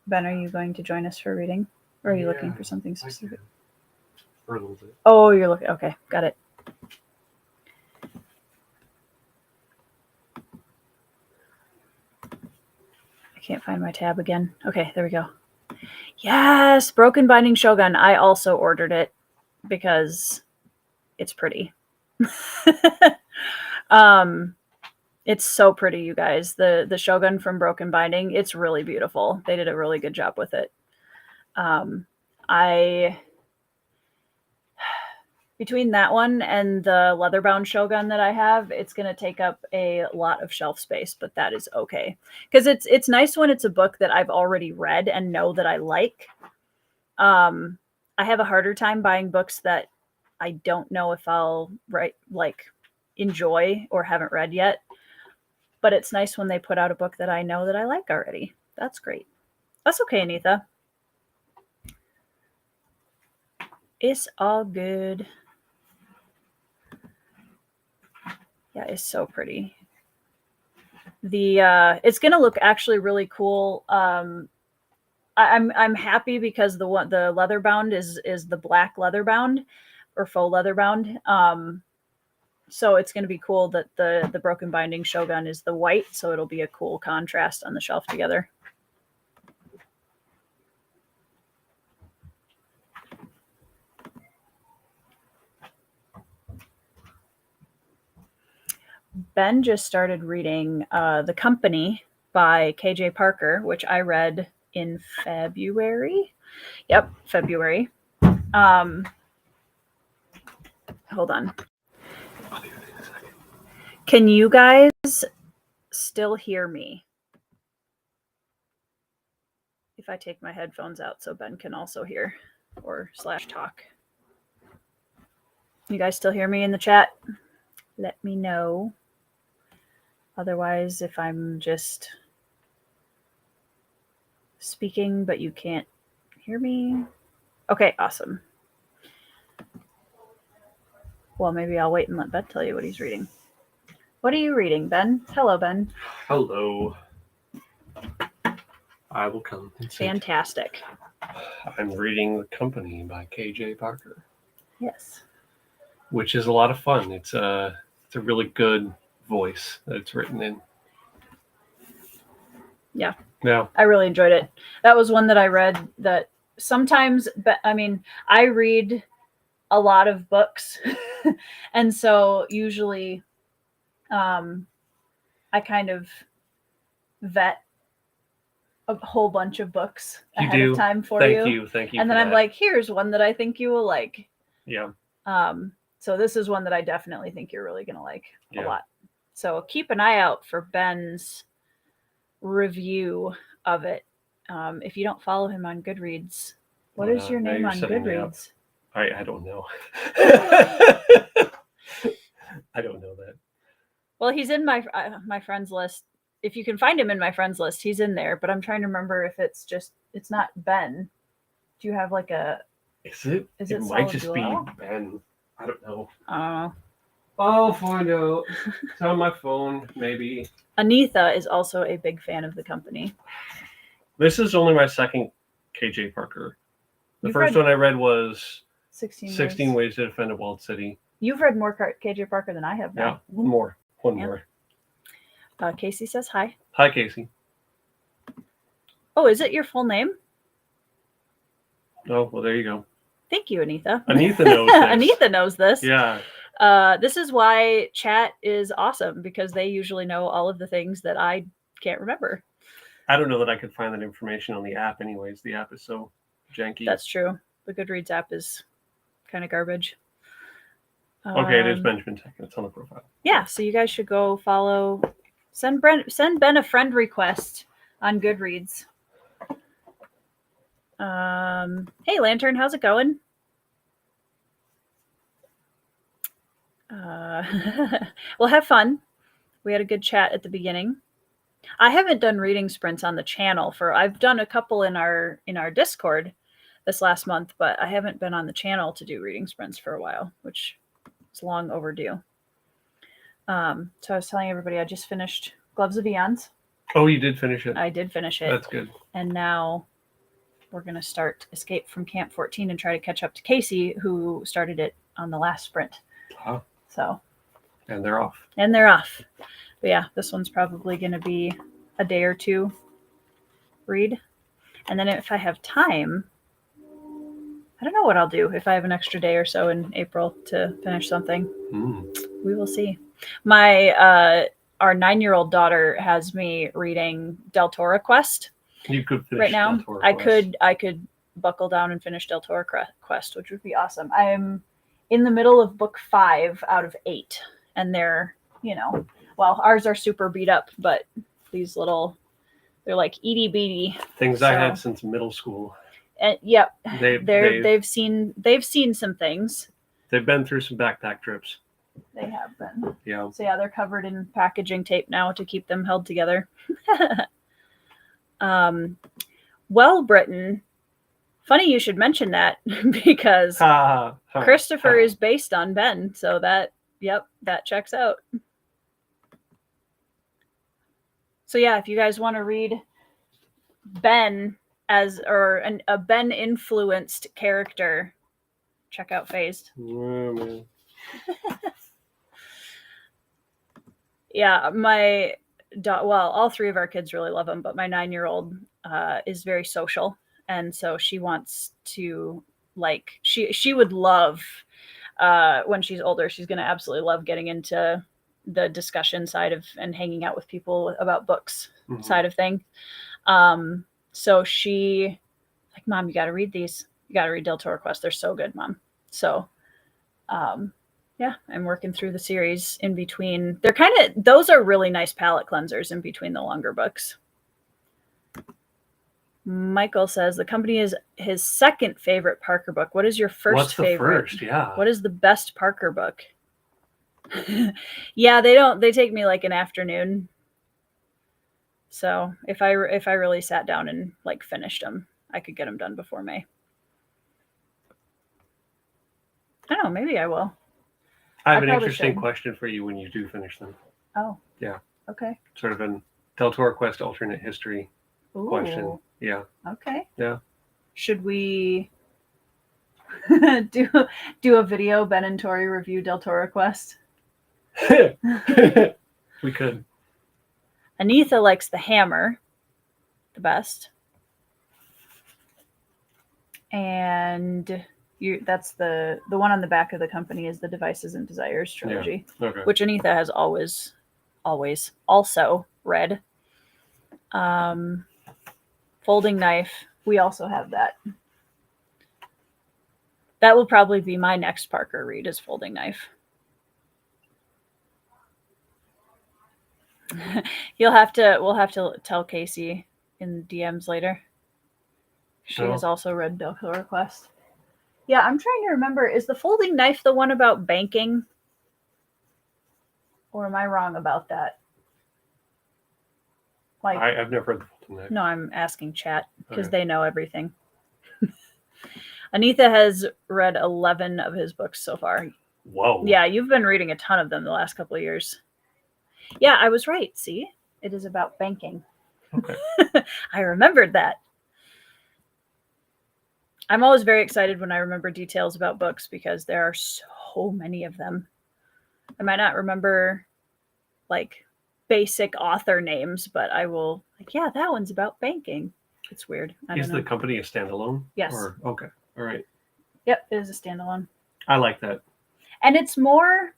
Speaker 1: Ben, are you going to join us for reading? Or are you looking for something specific?
Speaker 2: For a little bit.
Speaker 1: Oh, you're looking. Okay, got it. I can't find my tab again. Okay, there we go. Yes, Broken Binding Shogun. I also ordered it because it's pretty. It's so pretty, you guys. The Shogun from Broken Binding, it's really beautiful. They did a really good job with it. Between that one and the leather-bound Shogun that I have, it's going to take up a lot of shelf space, but that is okay. Because it's nice when it's a book that I've already read and know that I like. I have a harder time buying books that I don't know if I'll enjoy or haven't read yet. But it's nice when they put out a book that I know that I like already. That's great. That's okay, Anitha. It's all good. Yeah, it's so pretty. It's gonna look actually really cool. I'm happy because the leather bound is the black leather bound or faux leather bound. So it's gonna be cool that the Broken Binding Shogun is the white, so it'll be a cool contrast on the shelf together. Ben just started reading The Company by KJ Parker, which I read in February. Yep, February. Hold on.
Speaker 2: I'll be right in a second.
Speaker 1: Can you guys still hear me? If I take my headphones out so Ben can also hear or /talk. You guys still hear me in the chat? Let me know. Otherwise, if I'm just speaking but you can't hear me. Okay, awesome. Well, maybe I'll wait and let Ben tell you what he's reading. What are you reading, Ben? Hello, Ben.
Speaker 2: Hello. I will come.
Speaker 1: Fantastic.
Speaker 2: I'm reading The Company by K.J. Parker.
Speaker 1: Yes.
Speaker 2: Which is a lot of fun. It's a really good voice that it's written in.
Speaker 1: Yeah.
Speaker 2: Yeah.
Speaker 1: I really enjoyed it. That was one that I read that sometimes, I mean, I read a lot of books. And so usually I kind of vet a whole bunch of books ahead of time for you.
Speaker 2: Thank you.
Speaker 1: And then I'm like, here's one that I think you will like.
Speaker 2: Yeah.
Speaker 1: So this is one that I definitely think you're really going to like a lot. So keep an eye out for Ben's review of it. If you don't follow him on Goodreads, what is your name on Goodreads?
Speaker 2: I don't know. I don't know that.
Speaker 1: Well, he's in my friends list. If you can find him in my friends list, he's in there. But I'm trying to remember if it's not Ben. Do you have like a?
Speaker 2: Is it? It might just be Ben. I don't know. I'll find out. It's on my phone, maybe.
Speaker 1: Anitha is also a big fan of The Company.
Speaker 2: This is only my second KJ Parker. The first one I read was 16 Ways to Defend a Walled City.
Speaker 1: You've read more KJ Parker than I have now.
Speaker 2: Yeah, one more.
Speaker 1: Casey says hi.
Speaker 2: Hi, Casey.
Speaker 1: Oh, is it your full name?
Speaker 2: Oh, well, there you go.
Speaker 1: Thank you, Anitha.
Speaker 2: Anitha knows this.
Speaker 1: Anitha knows this.
Speaker 2: Yeah.
Speaker 1: This is why chat is awesome, because they usually know all of the things that I can't remember.
Speaker 2: I don't know that I could find that information on the app anyways. The app is so janky.
Speaker 1: That's true. The Goodreads app is kind of garbage.
Speaker 2: Okay, it is Benjamin Tech. It's on the profile.
Speaker 1: Yeah, so you guys should go follow. Send Ben a friend request on Goodreads. Hey, Lantern, how's it going? Well, have fun. We had a good chat at the beginning. I haven't done reading sprints on the channel I've done a couple in our Discord this last month, but I haven't been on the channel to do reading sprints for a while, which is long overdue. So I was telling everybody I just finished Gloves of Eons.
Speaker 2: Oh, you did finish it?
Speaker 1: I did finish it.
Speaker 2: That's good.
Speaker 1: And now we're going to start Escape from Camp 14 and try to catch up to Casey, who started it on the last sprint.
Speaker 2: Wow.
Speaker 1: So.
Speaker 2: And they're off.
Speaker 1: But yeah, this one's probably going to be a day or two read. And then if I have time, I don't know what I'll do if I have an extra day or so in April to finish something. We will see. Our 9-year-old daughter has me reading Deltora Quest.
Speaker 2: You could finish
Speaker 1: right now. I could buckle down and finish Deltora Quest, which would be awesome. I am in the middle of book 5 out of 8, and they're, well, ours are super beat up, but these they're like itty bitty
Speaker 2: things I had since middle school.
Speaker 1: Yep, they've seen some things. They've been through some backpack trips. They have been. Yeah. So yeah, they're covered in packaging tape now to keep them held together. Well, Britain, funny you should mention that because Christopher is based on Ben, so that checks out. So yeah, if you guys want to read Ben a Ben influenced character, check out Phased. Man. Yeah, all 3 of our kids really love him, but my 9-year-old is very social, and so she wants to she would love when she's older. She's going to absolutely love getting into the discussion side of and hanging out with people about books side of thing. So she Mom, you got to read these. You got to read Deltora Quest. They're so good, Mom. So, yeah, I'm working through the series in between. Those are really nice palate cleansers in between the longer books. Michael says the company is his second favorite Parker book. What is your first favorite?
Speaker 2: What's the first? Yeah.
Speaker 1: What is the best Parker book? Yeah, they take me like an afternoon. So if I really sat down and like finished them, I could get them done before May. I don't know, maybe I will.
Speaker 2: I have an interesting question for you when you do finish them.
Speaker 1: Oh.
Speaker 2: Yeah.
Speaker 1: Okay.
Speaker 2: Sort of an Del Toro Quest alternate history question. Yeah.
Speaker 1: Okay.
Speaker 2: Yeah.
Speaker 1: Should we do a video Ben and Tori review Del Toro Quest?
Speaker 2: We could.
Speaker 1: Anitha likes the hammer the best. And that's the one on the back of the company is the Devices and Desires trilogy,
Speaker 2: okay.
Speaker 1: Which Anitha has always also read. Folding Knife, we also have that. That will probably be my next Parker read is Folding Knife. We'll have to tell Casey in DMs later. She has also read Del Toro Quest. Yeah, I'm trying to remember. Is the Folding Knife the one about banking? Or am I wrong about that?
Speaker 2: Like, I've never read the Folding Knife.
Speaker 1: No, I'm asking chat because they know everything. Anitha has read 11 of his books so far.
Speaker 2: Whoa.
Speaker 1: Yeah, you've been reading a ton of them the last couple of years. Yeah, I was right. See? It is about banking.
Speaker 2: Okay.
Speaker 1: I remembered that. I'm always very excited when I remember details about books because there are so many of them. I might not remember like basic author names, but I will yeah, that one's about banking. It's weird.
Speaker 2: Is the company a standalone?
Speaker 1: Yes.
Speaker 2: Okay. All right.
Speaker 1: Yep, it is a standalone.
Speaker 2: I like that.
Speaker 1: And it's more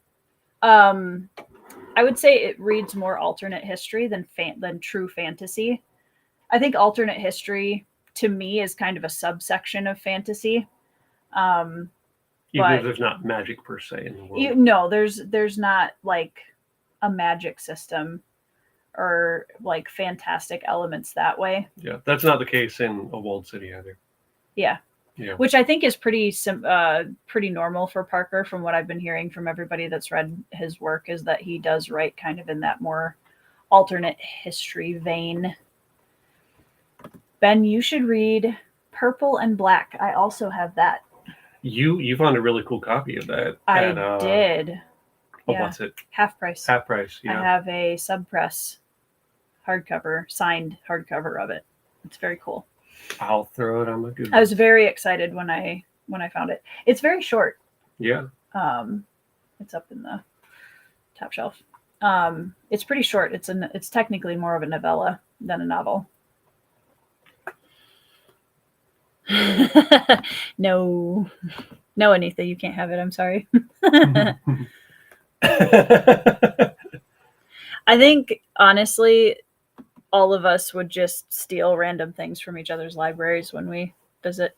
Speaker 1: I would say it reads more alternate history than true fantasy. I think alternate history to me is kind of a subsection of fantasy.
Speaker 2: Even if there's not magic per se in the world.
Speaker 1: No, there's not like a magic system or like fantastic elements that way.
Speaker 2: Yeah, that's not the case in A Walled City either.
Speaker 1: Yeah.
Speaker 2: Yeah.
Speaker 1: Which I think is pretty normal for Parker from what I've been hearing from everybody that's read his work is that he does write kind of in that more alternate history vein. Ben, you should read Purple and Black. I also have that.
Speaker 2: You found a really cool copy of that.
Speaker 1: I did.
Speaker 2: What's it?
Speaker 1: Half price.
Speaker 2: Half price, yeah.
Speaker 1: I have a subpress hardcover, signed hardcover of it. It's very cool.
Speaker 2: I'll throw it on my Google.
Speaker 1: I was very excited when I found it. It's very short.
Speaker 2: Yeah.
Speaker 1: It's up in the top shelf. It's pretty short. It's technically more of a novella than a novel. No, Anitha, you can't have it. I'm sorry. I think honestly, all of us would just steal random things from each other's libraries when we visit.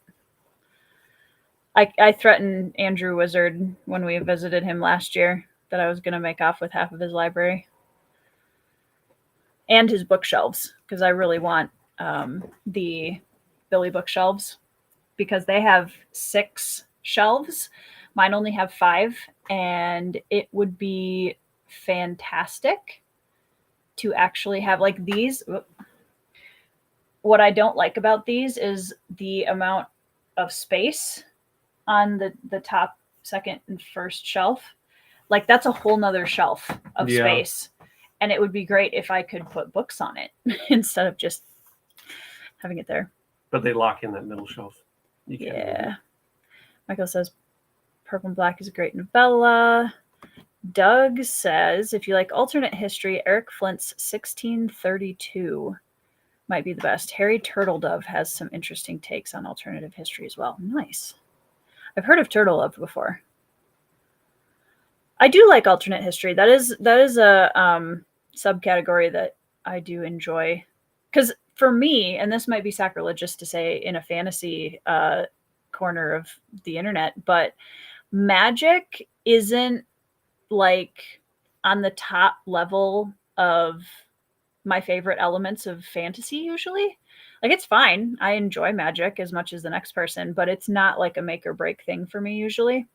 Speaker 1: I threatened Andrew Wizard when we visited him last year that I was going to make off with half of his library and his bookshelves because I really want the Billy bookshelves because they have 6 shelves. Mine only have 5, and it would be fantastic to actually have like these. What I don't like about these is the amount of space on the top, second, and first shelf. Like that's a whole nother shelf of space. And it would be great if I could put books on it instead of just having it there.
Speaker 2: But they lock in that middle shelf.
Speaker 1: Yeah. Michael says Purple and Black is a great novella. Doug says, if you like alternate history, Eric Flint's 1632 might be the best. Harry Turtledove has some interesting takes on alternative history as well. Nice. I've heard of Turtledove before. I do like alternate history. That is a subcategory that I do enjoy. Because for me, and this might be sacrilegious to say in a fantasy corner of the internet, but magic isn't like on the top level of my favorite elements of fantasy usually. Like, it's fine. I enjoy magic as much as the next person, but it's not like a make or break thing for me usually.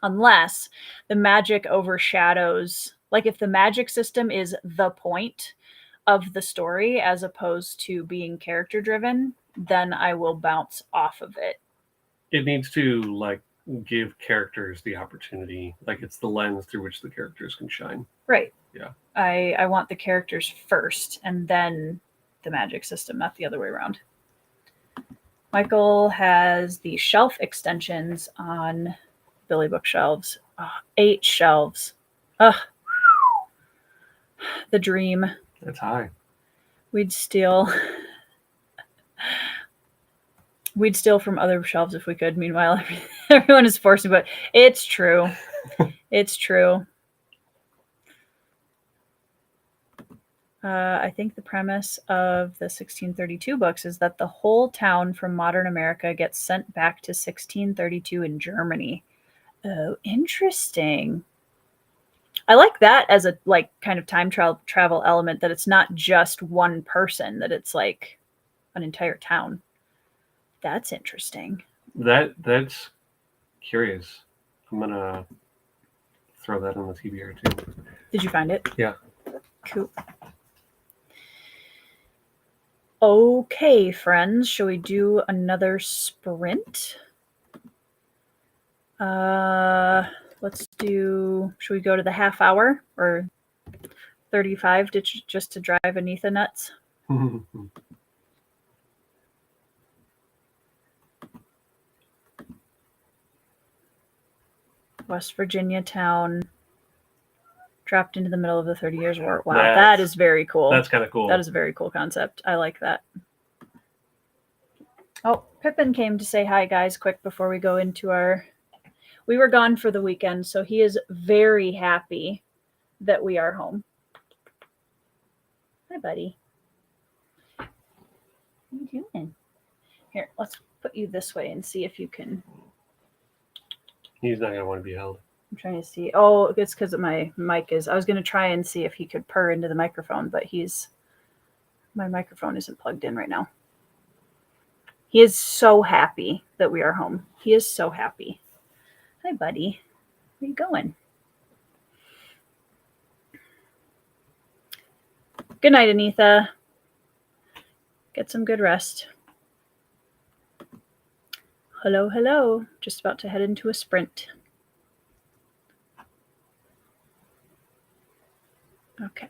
Speaker 1: Unless the magic overshadows, like if the magic system is the point of the story as opposed to being character driven, then I will bounce off of it.
Speaker 2: It needs to like give characters the opportunity, like it's the lens through which the characters can shine.
Speaker 1: Right.
Speaker 2: Yeah.
Speaker 1: I want the characters first and then the magic system, not the other way around. Michael has the shelf extensions on Billy bookshelves. 8 shelves. Ugh. The dream.
Speaker 2: That's high.
Speaker 1: We'd steal from other shelves if we could. Meanwhile, everyone is forced to, but it's true. It's true. I think the premise of the 1632 books is that the whole town from modern America gets sent back to 1632 in Germany. Oh, interesting. I like that as a like kind of time travel element, that it's not just one person, that it's like an entire town. That's interesting.
Speaker 2: That's curious. I'm gonna throw that on the TBR too.
Speaker 1: Did you find it?
Speaker 2: Yeah.
Speaker 1: Cool. Okay, friends, shall we do another sprint? Let's do, should we go to the half hour or 35 just to drive Anitha nuts? West Virginia town dropped into the middle of the 30 Years' War. Wow, that is very cool.
Speaker 2: That's kind of cool.
Speaker 1: That is a very cool concept. I like that. Oh, Pippin came to say hi, guys, quick before we go into our... We were gone for the weekend, so he is very happy that we are home. Hi, buddy. What are you doing? Here, let's put you this way and see if you can...
Speaker 2: He's not going to want to be held.
Speaker 1: I'm trying to see. Oh, it's because my mic is... I was going to try and see if he could purr into the microphone, but my microphone isn't plugged in right now. He is so happy that we are home. He is so happy. Hi, buddy. Where are you going? Good night, Anitha. Get some good rest. Hello, hello. Just about to head into a sprint. Okay.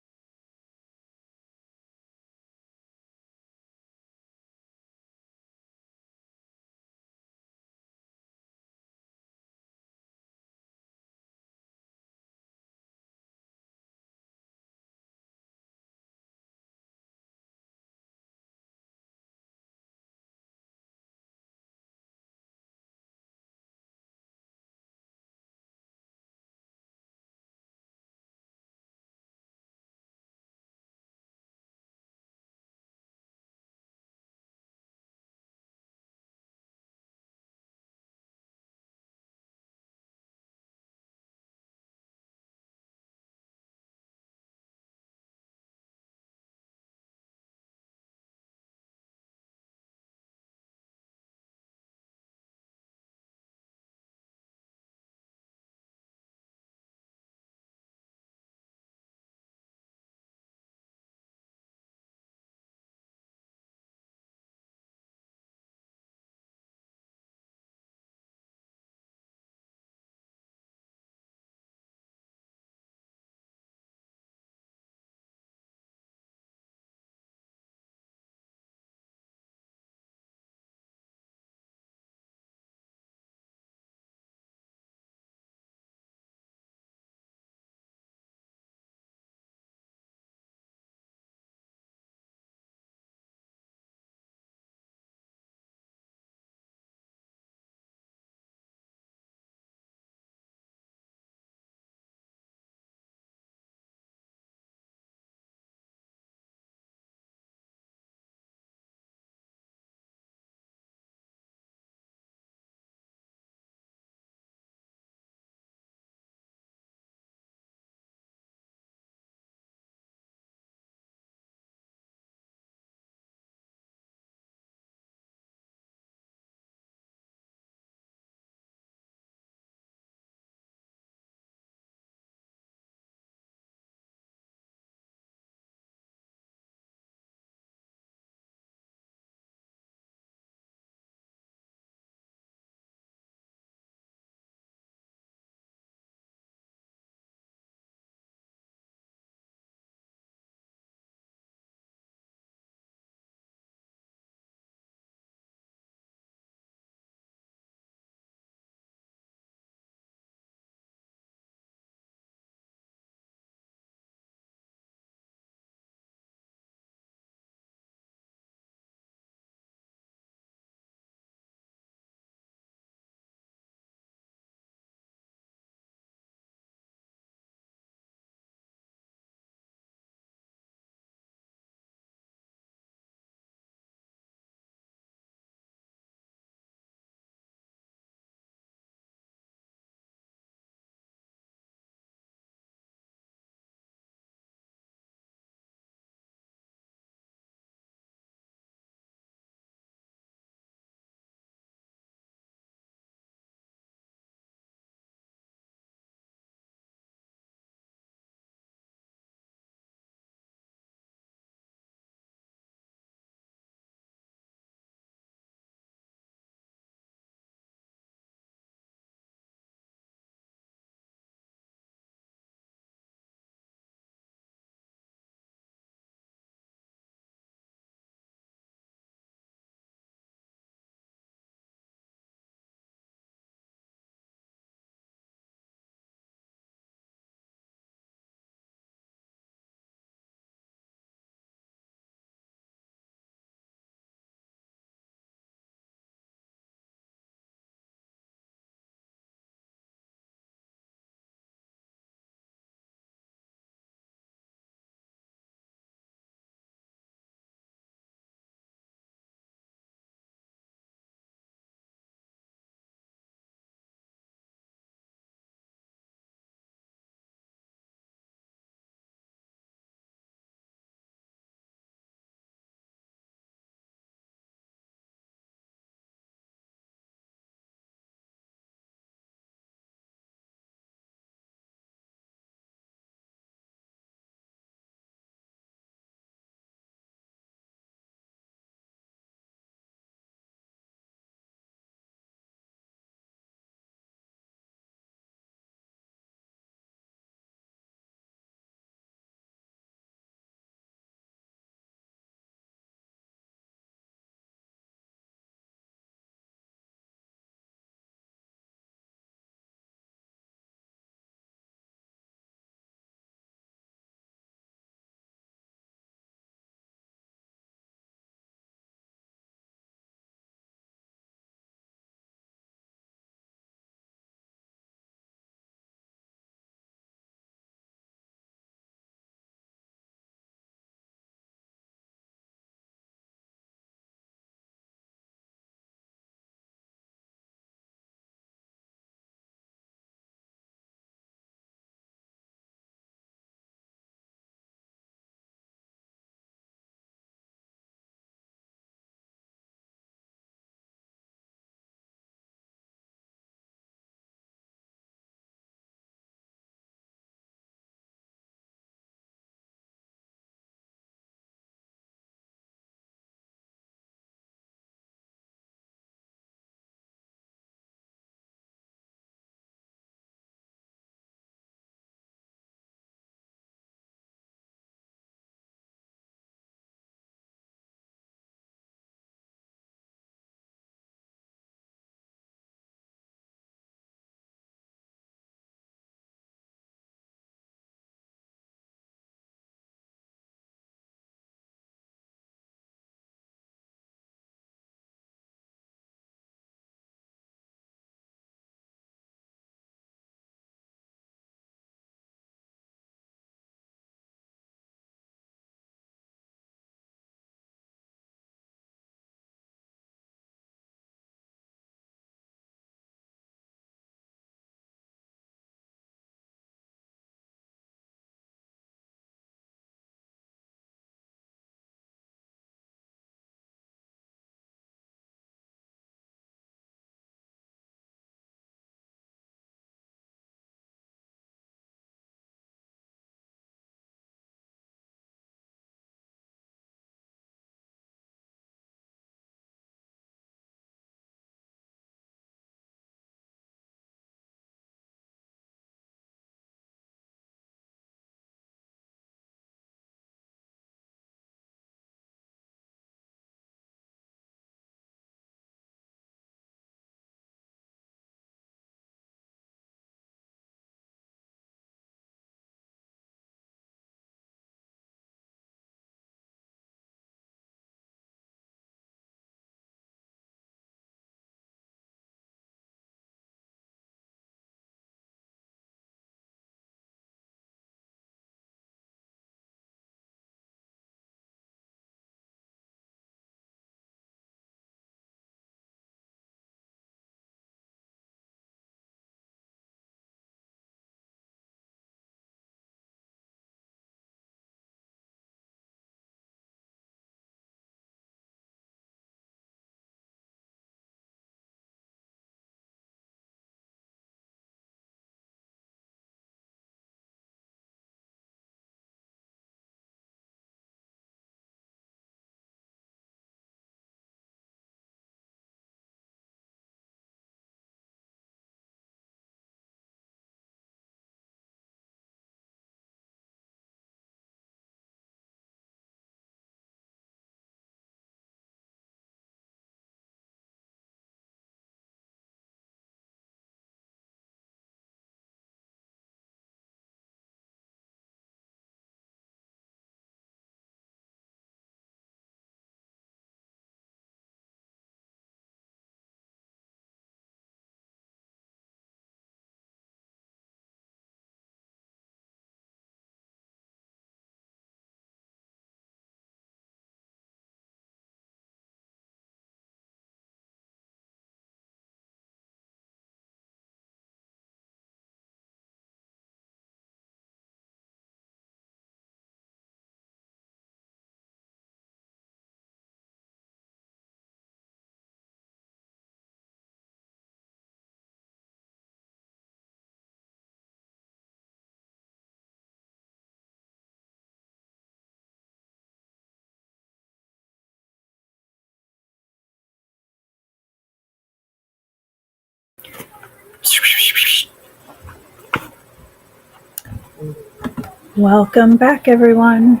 Speaker 1: Welcome back, everyone.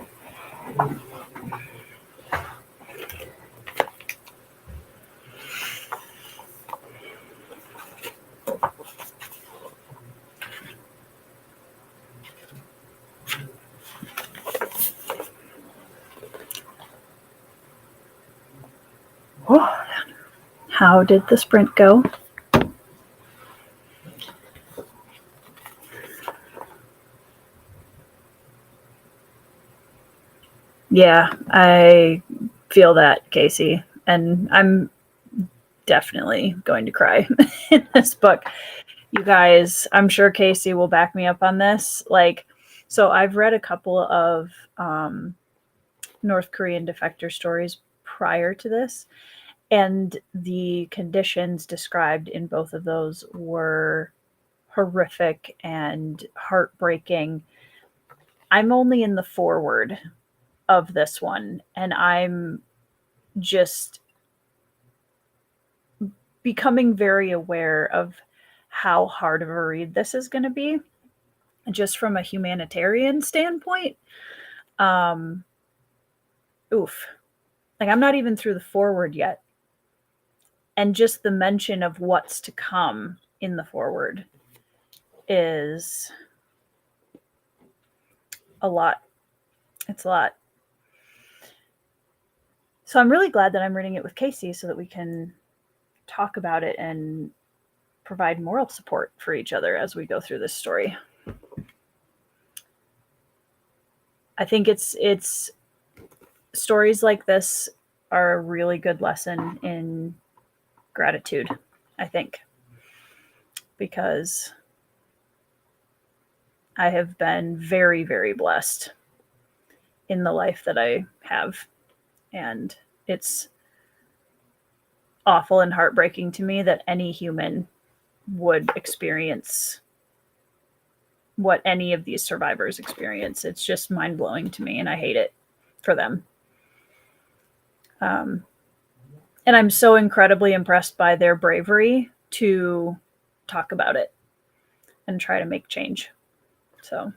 Speaker 1: How did the sprint go? Yeah, I feel that, Casey, and I'm definitely going to cry in this book. You guys, I'm sure Casey will back me up on this. So I've read a couple of North Korean defector stories prior to this, and the conditions described in both of those were horrific and heartbreaking. I'm only in the foreword of this one, and I'm just becoming very aware of how hard of a read this is going to be, just from a humanitarian standpoint. Oof. Like, I'm not even through the foreword yet. And just the mention of what's to come in the foreword is a lot. It's a lot. So I'm really glad that I'm reading it with Casey so that we can talk about it and provide moral support for each other as we go through this story. I think it's stories like this are a really good lesson in gratitude, I think, because I have been very, very blessed in the life that I have. And it's awful and heartbreaking to me that any human would experience what any of these survivors experience. It's just mind-blowing to me, and I hate it for them. And I'm so incredibly impressed by their bravery to talk about it and try to make change. So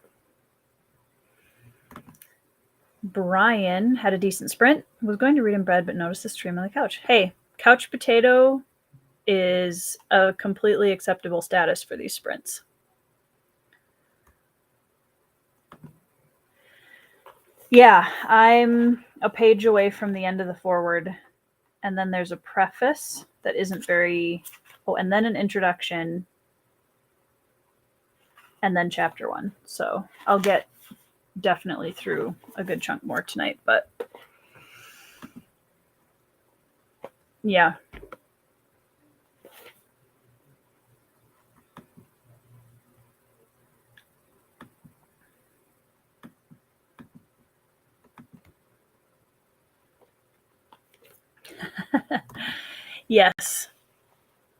Speaker 1: Brian had a decent sprint, was going to read in bed, but noticed the stream on the couch. Hey, couch potato is a completely acceptable status for these sprints. Yeah, I'm a page away from the end of the foreword, and then there's a preface that isn't very... Oh, and then an introduction, and then chapter 1. So I'll get definitely through a good chunk more tonight, but yeah. Yes,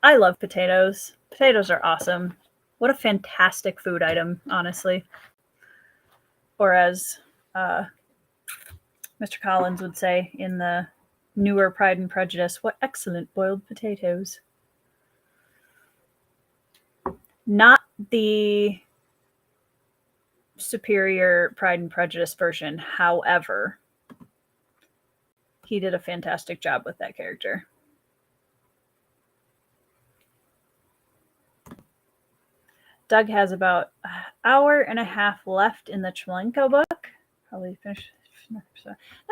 Speaker 1: I love potatoes. Potatoes are awesome. What a fantastic food item, honestly. Or as Mr. Collins would say in the newer Pride and Prejudice, what excellent boiled potatoes. Not the superior Pride and Prejudice version, however, he did a fantastic job with that character. Doug has about an hour and a half left in the Chmalenko book. Probably finished.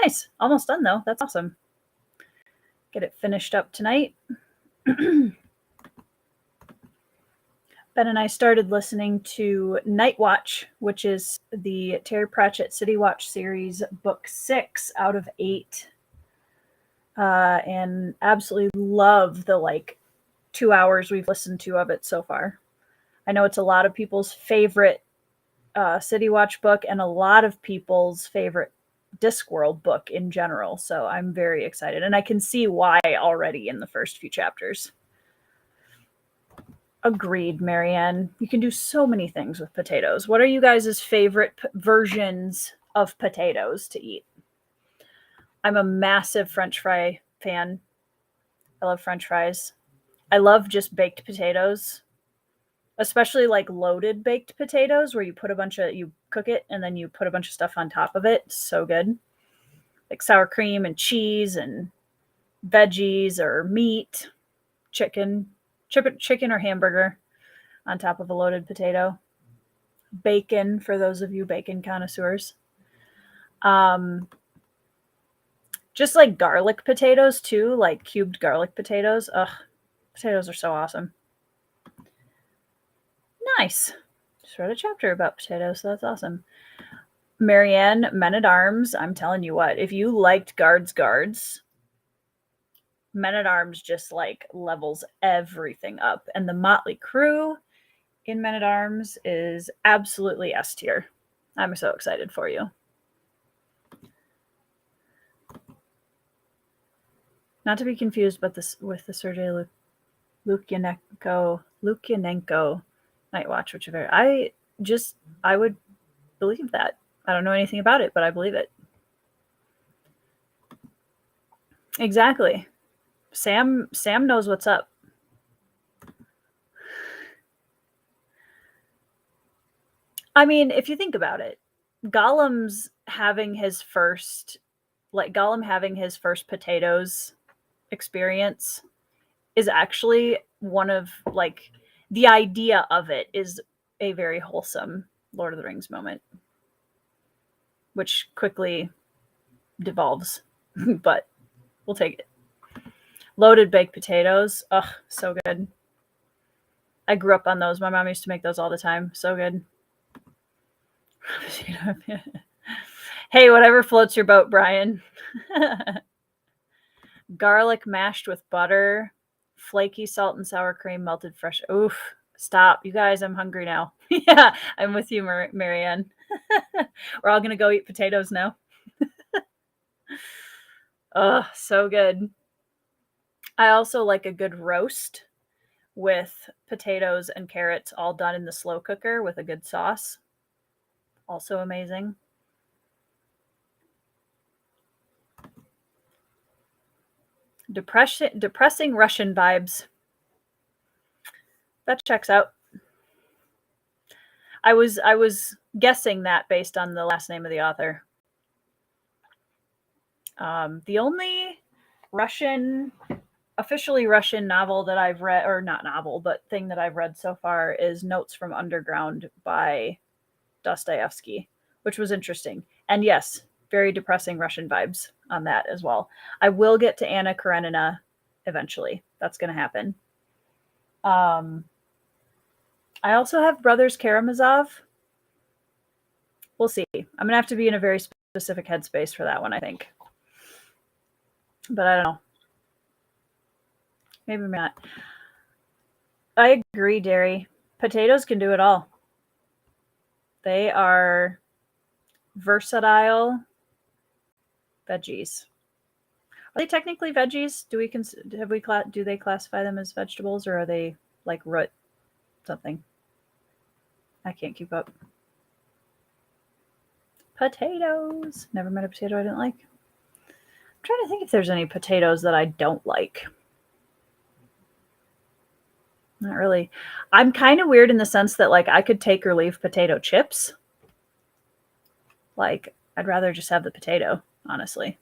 Speaker 1: Nice. Almost done, though. That's awesome. Get it finished up tonight. Ben and I started listening to Night Watch, which is the Terry Pratchett City Watch series, book 6 out of 8. And absolutely love the 2 hours we've listened to of it so far. I know it's a lot of people's favorite City Watch book and a lot of people's favorite Discworld book in general. So I'm very excited. And I can see why already in the first few chapters. Agreed, Marianne. You can do so many things with potatoes. What are you guys' favorite versions of potatoes to eat? I'm a massive French fry fan. I love French fries. I love just baked potatoes. especially like loaded baked potatoes where you cook it and then you put a bunch of stuff on top of it. So good. Like sour cream and cheese and veggies or meat, chicken or hamburger on top of a loaded potato. Bacon, for those of you bacon connoisseurs. Just like garlic potatoes too, like cubed garlic potatoes. Ugh, potatoes are so awesome. Nice. Just read a chapter about potatoes, so that's awesome. Marianne, Men-at-Arms, I'm telling you what, if you liked Guards, Men-at-Arms just like levels everything up. And the Motley Crew in Men-at-Arms is absolutely S tier. I'm so excited for you. Not to be confused with the Sergei Lukyanenko Night Watch, which I would believe that. I don't know anything about it, but I believe it. Exactly. Sam knows what's up. I mean, if you think about it, Gollum having his first potatoes experience is actually one of like the idea of it is a very wholesome Lord of the Rings moment, which quickly devolves, but we'll take it. Loaded baked potatoes. Ugh, so good. I grew up on those. My mom used to make those all the time. So good. Hey, whatever floats your boat, Brian. Garlic mashed with butter, flaky salt and sour cream, melted fresh. Oof. Stop. You guys, I'm hungry now. Yeah, I'm with you, Marianne. We're all going to go eat potatoes now. Oh, so good. I also like a good roast with potatoes and carrots all done in the slow cooker with a good sauce. Also amazing. Depressing Russian vibes. That checks out. I was guessing that based on the last name of the author. The only officially Russian novel that I've read, or not novel, but thing that I've read so far is Notes from Underground by Dostoevsky, which was interesting. And yes, very depressing Russian vibes on that as well. I will get to Anna Karenina eventually. That's going to happen. I also have Brothers Karamazov. We'll see. I'm going to have to be in a very specific headspace for that one, I think. But I don't know. Maybe not. I agree, Derry. Potatoes can do it all. They are versatile veggies. Are they technically veggies? Do they classify them as vegetables, or are they like root something? I can't keep up. Potatoes. Never met a potato I didn't like. I'm trying to think if there's any potatoes that I don't like. Not really. I'm kind of weird in the sense that like I could take or leave potato chips. Like I'd rather just have the potato, honestly.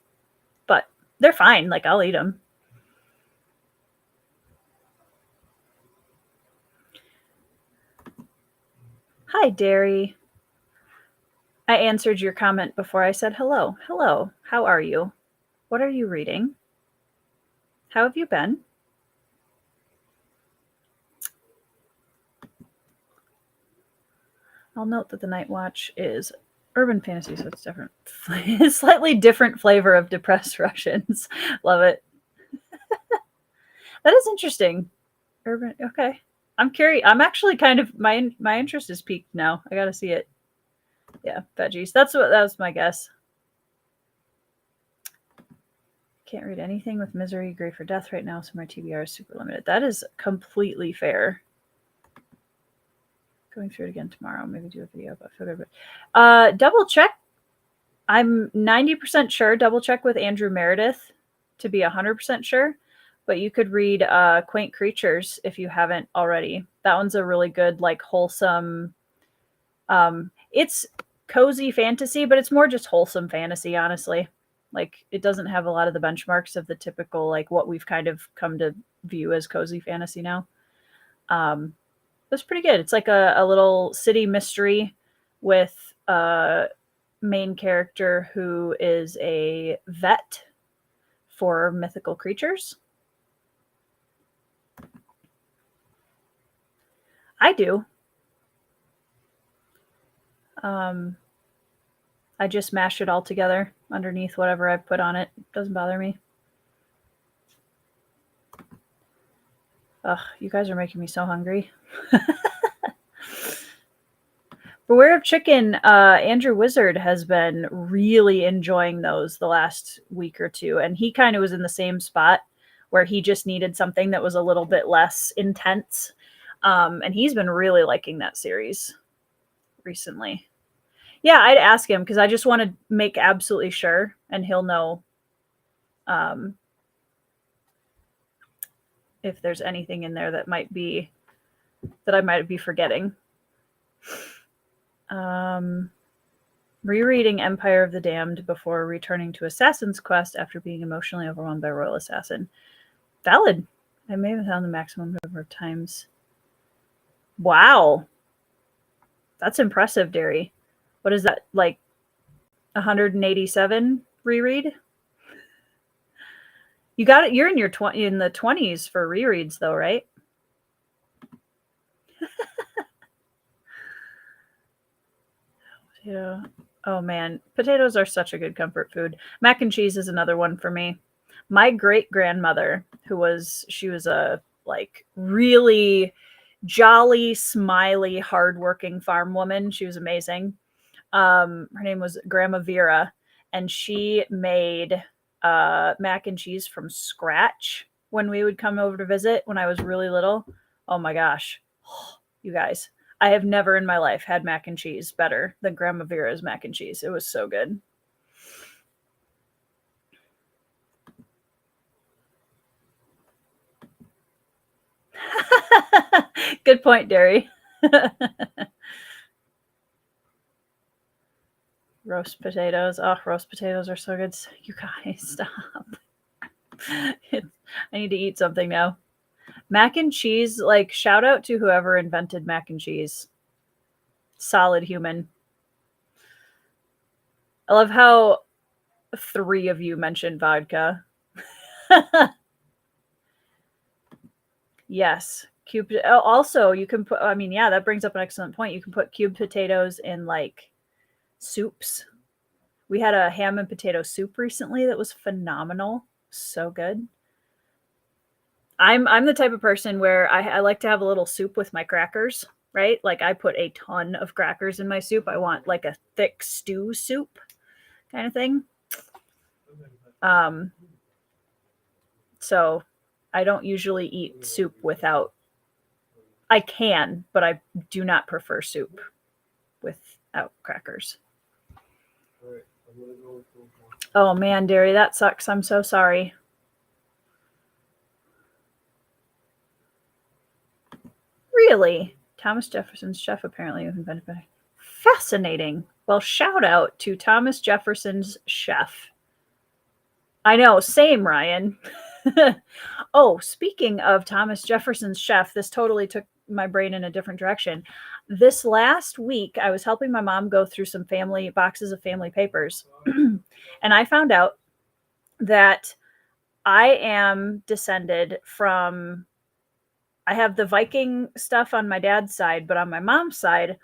Speaker 1: But they're fine. Like I'll eat them. Hi, Derry. I answered your comment before I said hello. Hello. How are you? What are you reading? How have you been? I'll note that the Night Watch is urban fantasy, so it's different. Slightly different flavor of depressed Russians. Love it. That is interesting. Urban. Okay. I'm curious. I'm actually kind of my interest is peaked now. I got to see it. Yeah, veggies. That was my guess. Can't read anything with misery, grief, or death right now, so my TBR is super limited. That is completely fair. Going through it again tomorrow. Maybe do a video about photo. But double check. I'm 90% sure. Double check with Andrew Meredith to be 100% sure. But you could read Quaint Creatures if you haven't already. That one's a really good, like, wholesome. It's cozy fantasy, but it's more just wholesome fantasy, honestly. Like, it doesn't have a lot of the benchmarks of the typical, like, what we've kind of come to view as cozy fantasy now. It's pretty good. It's like a little city mystery with a main character who is a vet for mythical creatures. I do. I just mash it all together underneath whatever I put on it. Doesn't bother me. Ugh, you guys are making me so hungry. Beware of Chicken, Andrew Wizard has been really enjoying those the last week or two. And he kind of was in the same spot where he just needed something that was a little bit less intense. And he's been really liking that series recently. Yeah, I'd ask him because I just want to make absolutely sure, and he'll know if there's anything in there that I might be forgetting. Rereading Empire of the Damned before returning to Assassin's Quest after being emotionally overwhelmed by Royal Assassin. Valid. I may have found the maximum number of times. Wow. That's impressive, Derry. What is that, like 187 reread? You got it. You're in in the 20s for rereads, though, right? Yeah. Oh man, potatoes are such a good comfort food. Mac and cheese is another one for me. My great grandmother, she was a like really jolly, smiley, hardworking farm woman. She was amazing. Her name was Grandma Vera, and she made mac and cheese from scratch when we would come over to visit when I was really little. Oh my gosh, you guys. I have never in my life had mac and cheese better than Grandma Vera's mac and cheese. It was so good. Good point, Derry. Roast potatoes. Oh, roast potatoes are so good. You guys, stop. I need to eat something now. Mac and cheese, like, shout out to whoever invented mac and cheese. Solid human. I love how 3 of you mentioned vodka. Yes. Also, you can put, I mean, yeah, that brings up an excellent point. You can put cubed potatoes in, like, soups. We had a ham and potato soup recently that was phenomenal. So good. I'm the type of person where I like to have a little soup with my crackers, right? Like, I put a ton of crackers in my soup. I want like a thick stew soup kind of thing. So I don't usually eat soup without. I can, but I do not prefer soup without crackers. Oh man, Derry, that sucks. I'm so sorry. Really? Thomas Jefferson's chef apparently invented by. Fascinating. Well, shout out to Thomas Jefferson's chef. I know, same, Ryan. Oh, speaking of Thomas Jefferson's chef, this totally took my brain in a different direction. This last week, I was helping my mom go through some boxes of family papers. And I found out that I am descended from, I have the Viking stuff on my dad's side, but on my mom's side,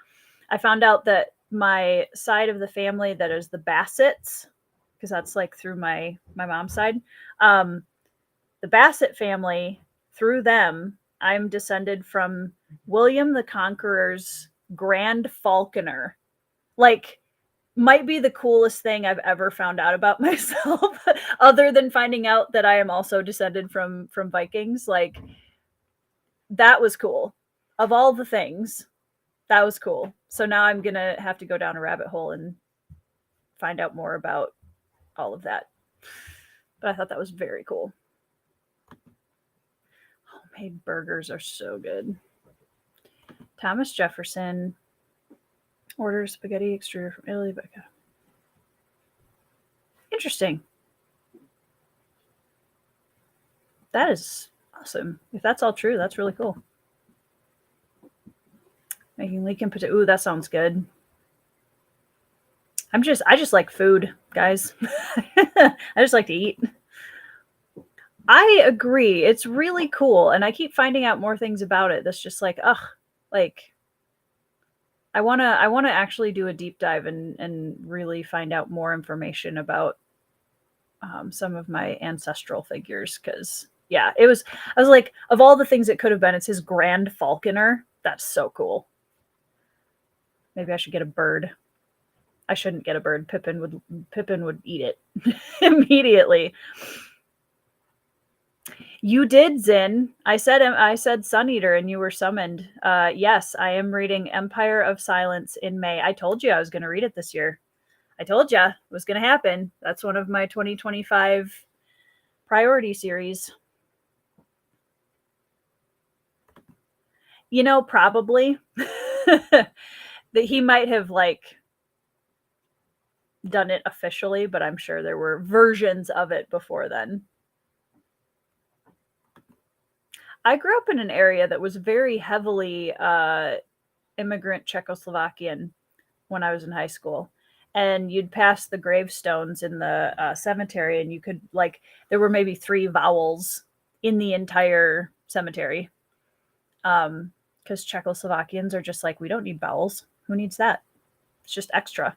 Speaker 1: I found out that my side of the family that is the Bassets, because that's like through my mom's side, the Bassett family, through them, I'm descended from William the Conqueror's Grand Falconer. Like, might be the coolest thing I've ever found out about myself, other than finding out that I am also descended from Vikings. Like, that was cool. Of all the things, that was cool. So now I'm going to have to go down a rabbit hole and find out more about all of that. But I thought that was very cool. Made burgers are so good. Thomas Jefferson orders spaghetti extruded from Italy. Interesting. That is awesome. If that's all true, that's really cool. Making leek and potato. Ooh, that sounds good. I just like food, guys. I just like to eat. I agree. It's really cool. And I keep finding out more things about it. That's just like, ugh, like I wanna actually do a deep dive and really find out more information about some of my ancestral figures. Cause yeah, I was like, of all the things it could have been, it's his Grand Falconer. That's so cool. Maybe I should get a bird. I shouldn't get a bird. Pippin would eat it immediately. You did, Zin. I said Sun Eater, and you were summoned. Yes, I am reading Empire of Silence in May. I told you I was going to read it this year. I told you it was going to happen. That's one of my 2025 priority series. You know, probably that he might have like done it officially, but I'm sure there were versions of it before then. I grew up in an area that was very heavily immigrant Czechoslovakian when I was in high school. And you'd pass the gravestones in the cemetery, and you could, like, there were maybe 3 vowels in the entire cemetery. Because Czechoslovakians are just like, we don't need vowels. Who needs that? It's just extra.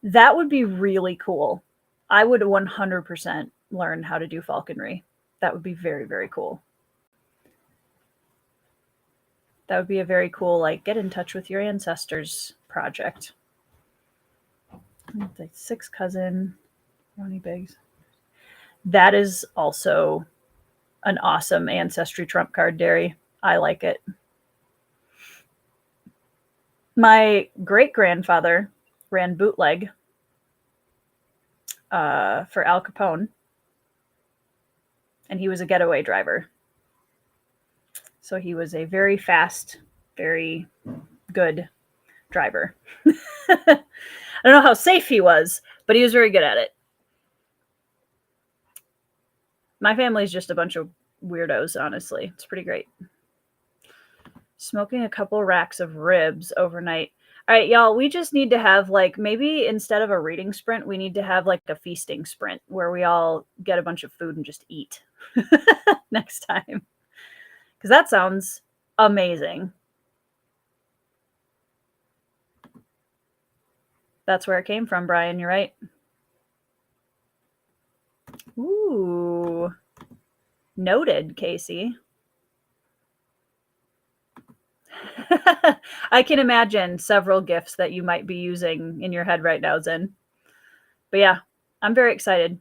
Speaker 1: That would be really cool. I would 100% learn how to do falconry. That would be very, very cool. That would be a very cool, like, get in touch with your ancestors project. Like 6th cousin, Ronnie Biggs. That is also an awesome ancestry trump card, Derry. I like it. My great-grandfather ran bootleg for Al Capone, and he was a getaway driver. So he was a very fast, very good driver. I don't know how safe he was, but he was very good at it. My family's just a bunch of weirdos, honestly. It's pretty great. Smoking a couple racks of ribs overnight. All right, y'all, we just need to have, like, maybe instead of a reading sprint, we need to have like a feasting sprint where we all get a bunch of food and just eat next time. Because that sounds amazing. That's where it came from, Brian. You're right. Ooh. Noted, Casey. I can imagine several gifts that you might be using in your head right now, Zen. But yeah, I'm very excited.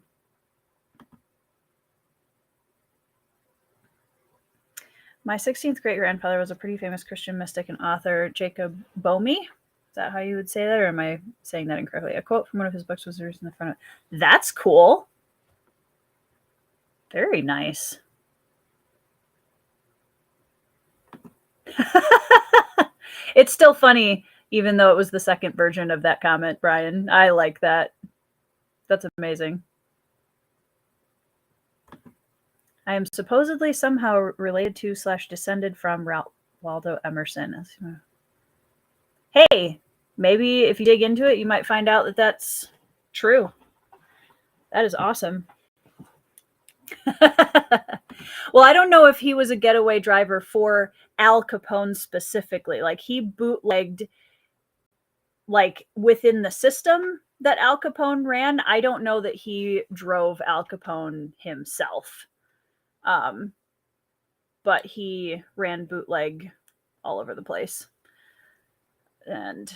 Speaker 1: My 16th great-grandfather was a pretty famous Christian mystic and author, Jacob Boehme. Is that how you would say that, or am I saying that incorrectly? A quote from one of his books was written in the front of it. That's cool. Very nice. It's still funny, even though it was the second version of that comment, Brian. I like that. That's amazing. I am supposedly somehow related to / descended from Ralph Waldo Emerson. Hey, maybe if you dig into it, you might find out that that's true. That is awesome. Well, I don't know if he was a getaway driver for Al Capone specifically. Like, he bootlegged, like, within the system that Al Capone ran. I don't know that he drove Al Capone himself. But he ran bootleg all over the place and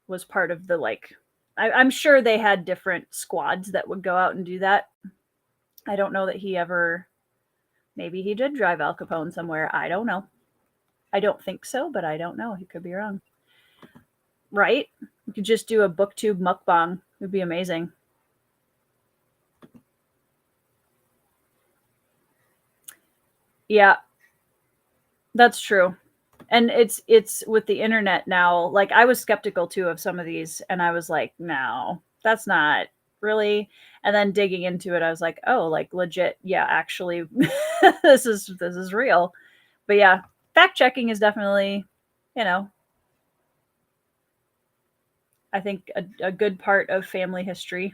Speaker 1: was part of the, like, I'm sure they had different squads that would go out and do that. I don't know that he ever, maybe he did drive Al Capone somewhere. I don't know. I don't think so, but I don't know. He could be wrong. Right? You could just do a booktube mukbang. It would be amazing. Yeah, that's true. And it's with the internet now, like I was skeptical too of some of these, and I was like, no, that's not really. And then digging into it, I was like, oh, like legit, yeah, actually this is real. But yeah, fact checking is definitely, you know, I think a good part of family history.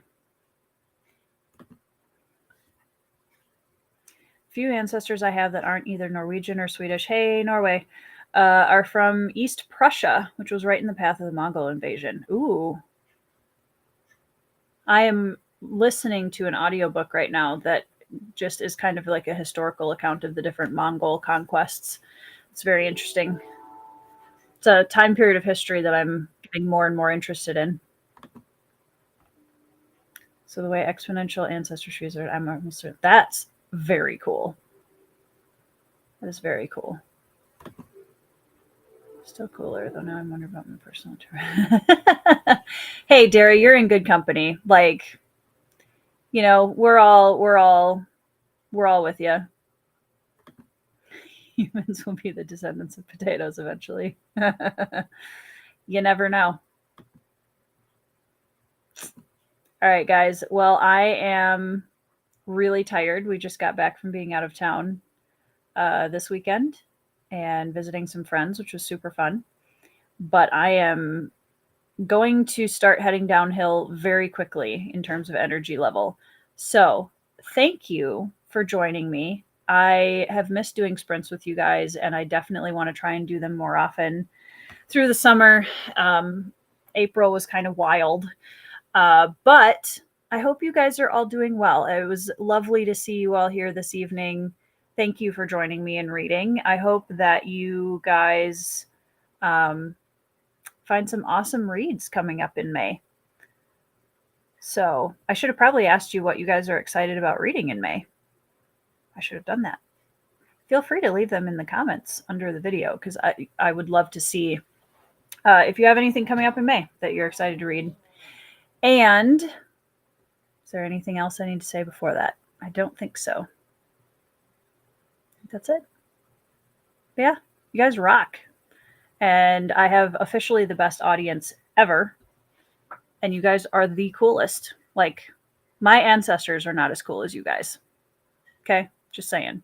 Speaker 1: Few ancestors I have that aren't either Norwegian or Swedish, hey, Norway, are from East Prussia, which was right in the path of the Mongol invasion. Ooh. I am listening to an audiobook right now that just is kind of like a historical account of the different Mongol conquests. It's very interesting. It's a time period of history that I'm getting more and more interested in. So the way exponential ancestor trees are, that's very cool. That is very cool. Still cooler, though now I'm wondering about my personal tour. Hey, Derry, you're in good company. Like, you know, we're all with you. Humans will be the descendants of potatoes eventually. You never know. All right, guys. Well, I am really tired. We just got back from being out of town this weekend and visiting some friends, which was super fun. But I am going to start heading downhill very quickly in terms of energy level. So thank you for joining me. I have missed doing sprints with you guys, and I definitely want to try and do them more often through the summer. April was kind of wild, but I hope you guys are all doing well. It was lovely to see you all here this evening. Thank you for joining me in reading. I hope that you guys find some awesome reads coming up in May. So I should have probably asked you what you guys are excited about reading in May. I should have done that. Feel free to leave them in the comments under the video, because I would love to see if you have anything coming up in May that you're excited to read. And is there anything else I need to say before that? I don't think so. I think that's it. But yeah, you guys rock. And I have officially the best audience ever. And you guys are the coolest. Like, my ancestors are not as cool as you guys. Okay? Just saying.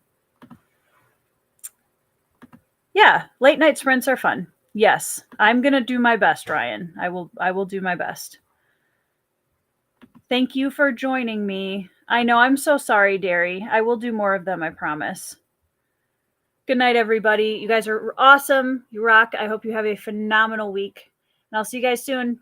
Speaker 1: Yeah, late night sprints are fun. Yes, I'm going to do my best, Ryan. I will do my best. Thank you for joining me. I know, I'm so sorry, Derry. I will do more of them, I promise. Good night, everybody. You guys are awesome. You rock. I hope you have a phenomenal week. And I'll see you guys soon.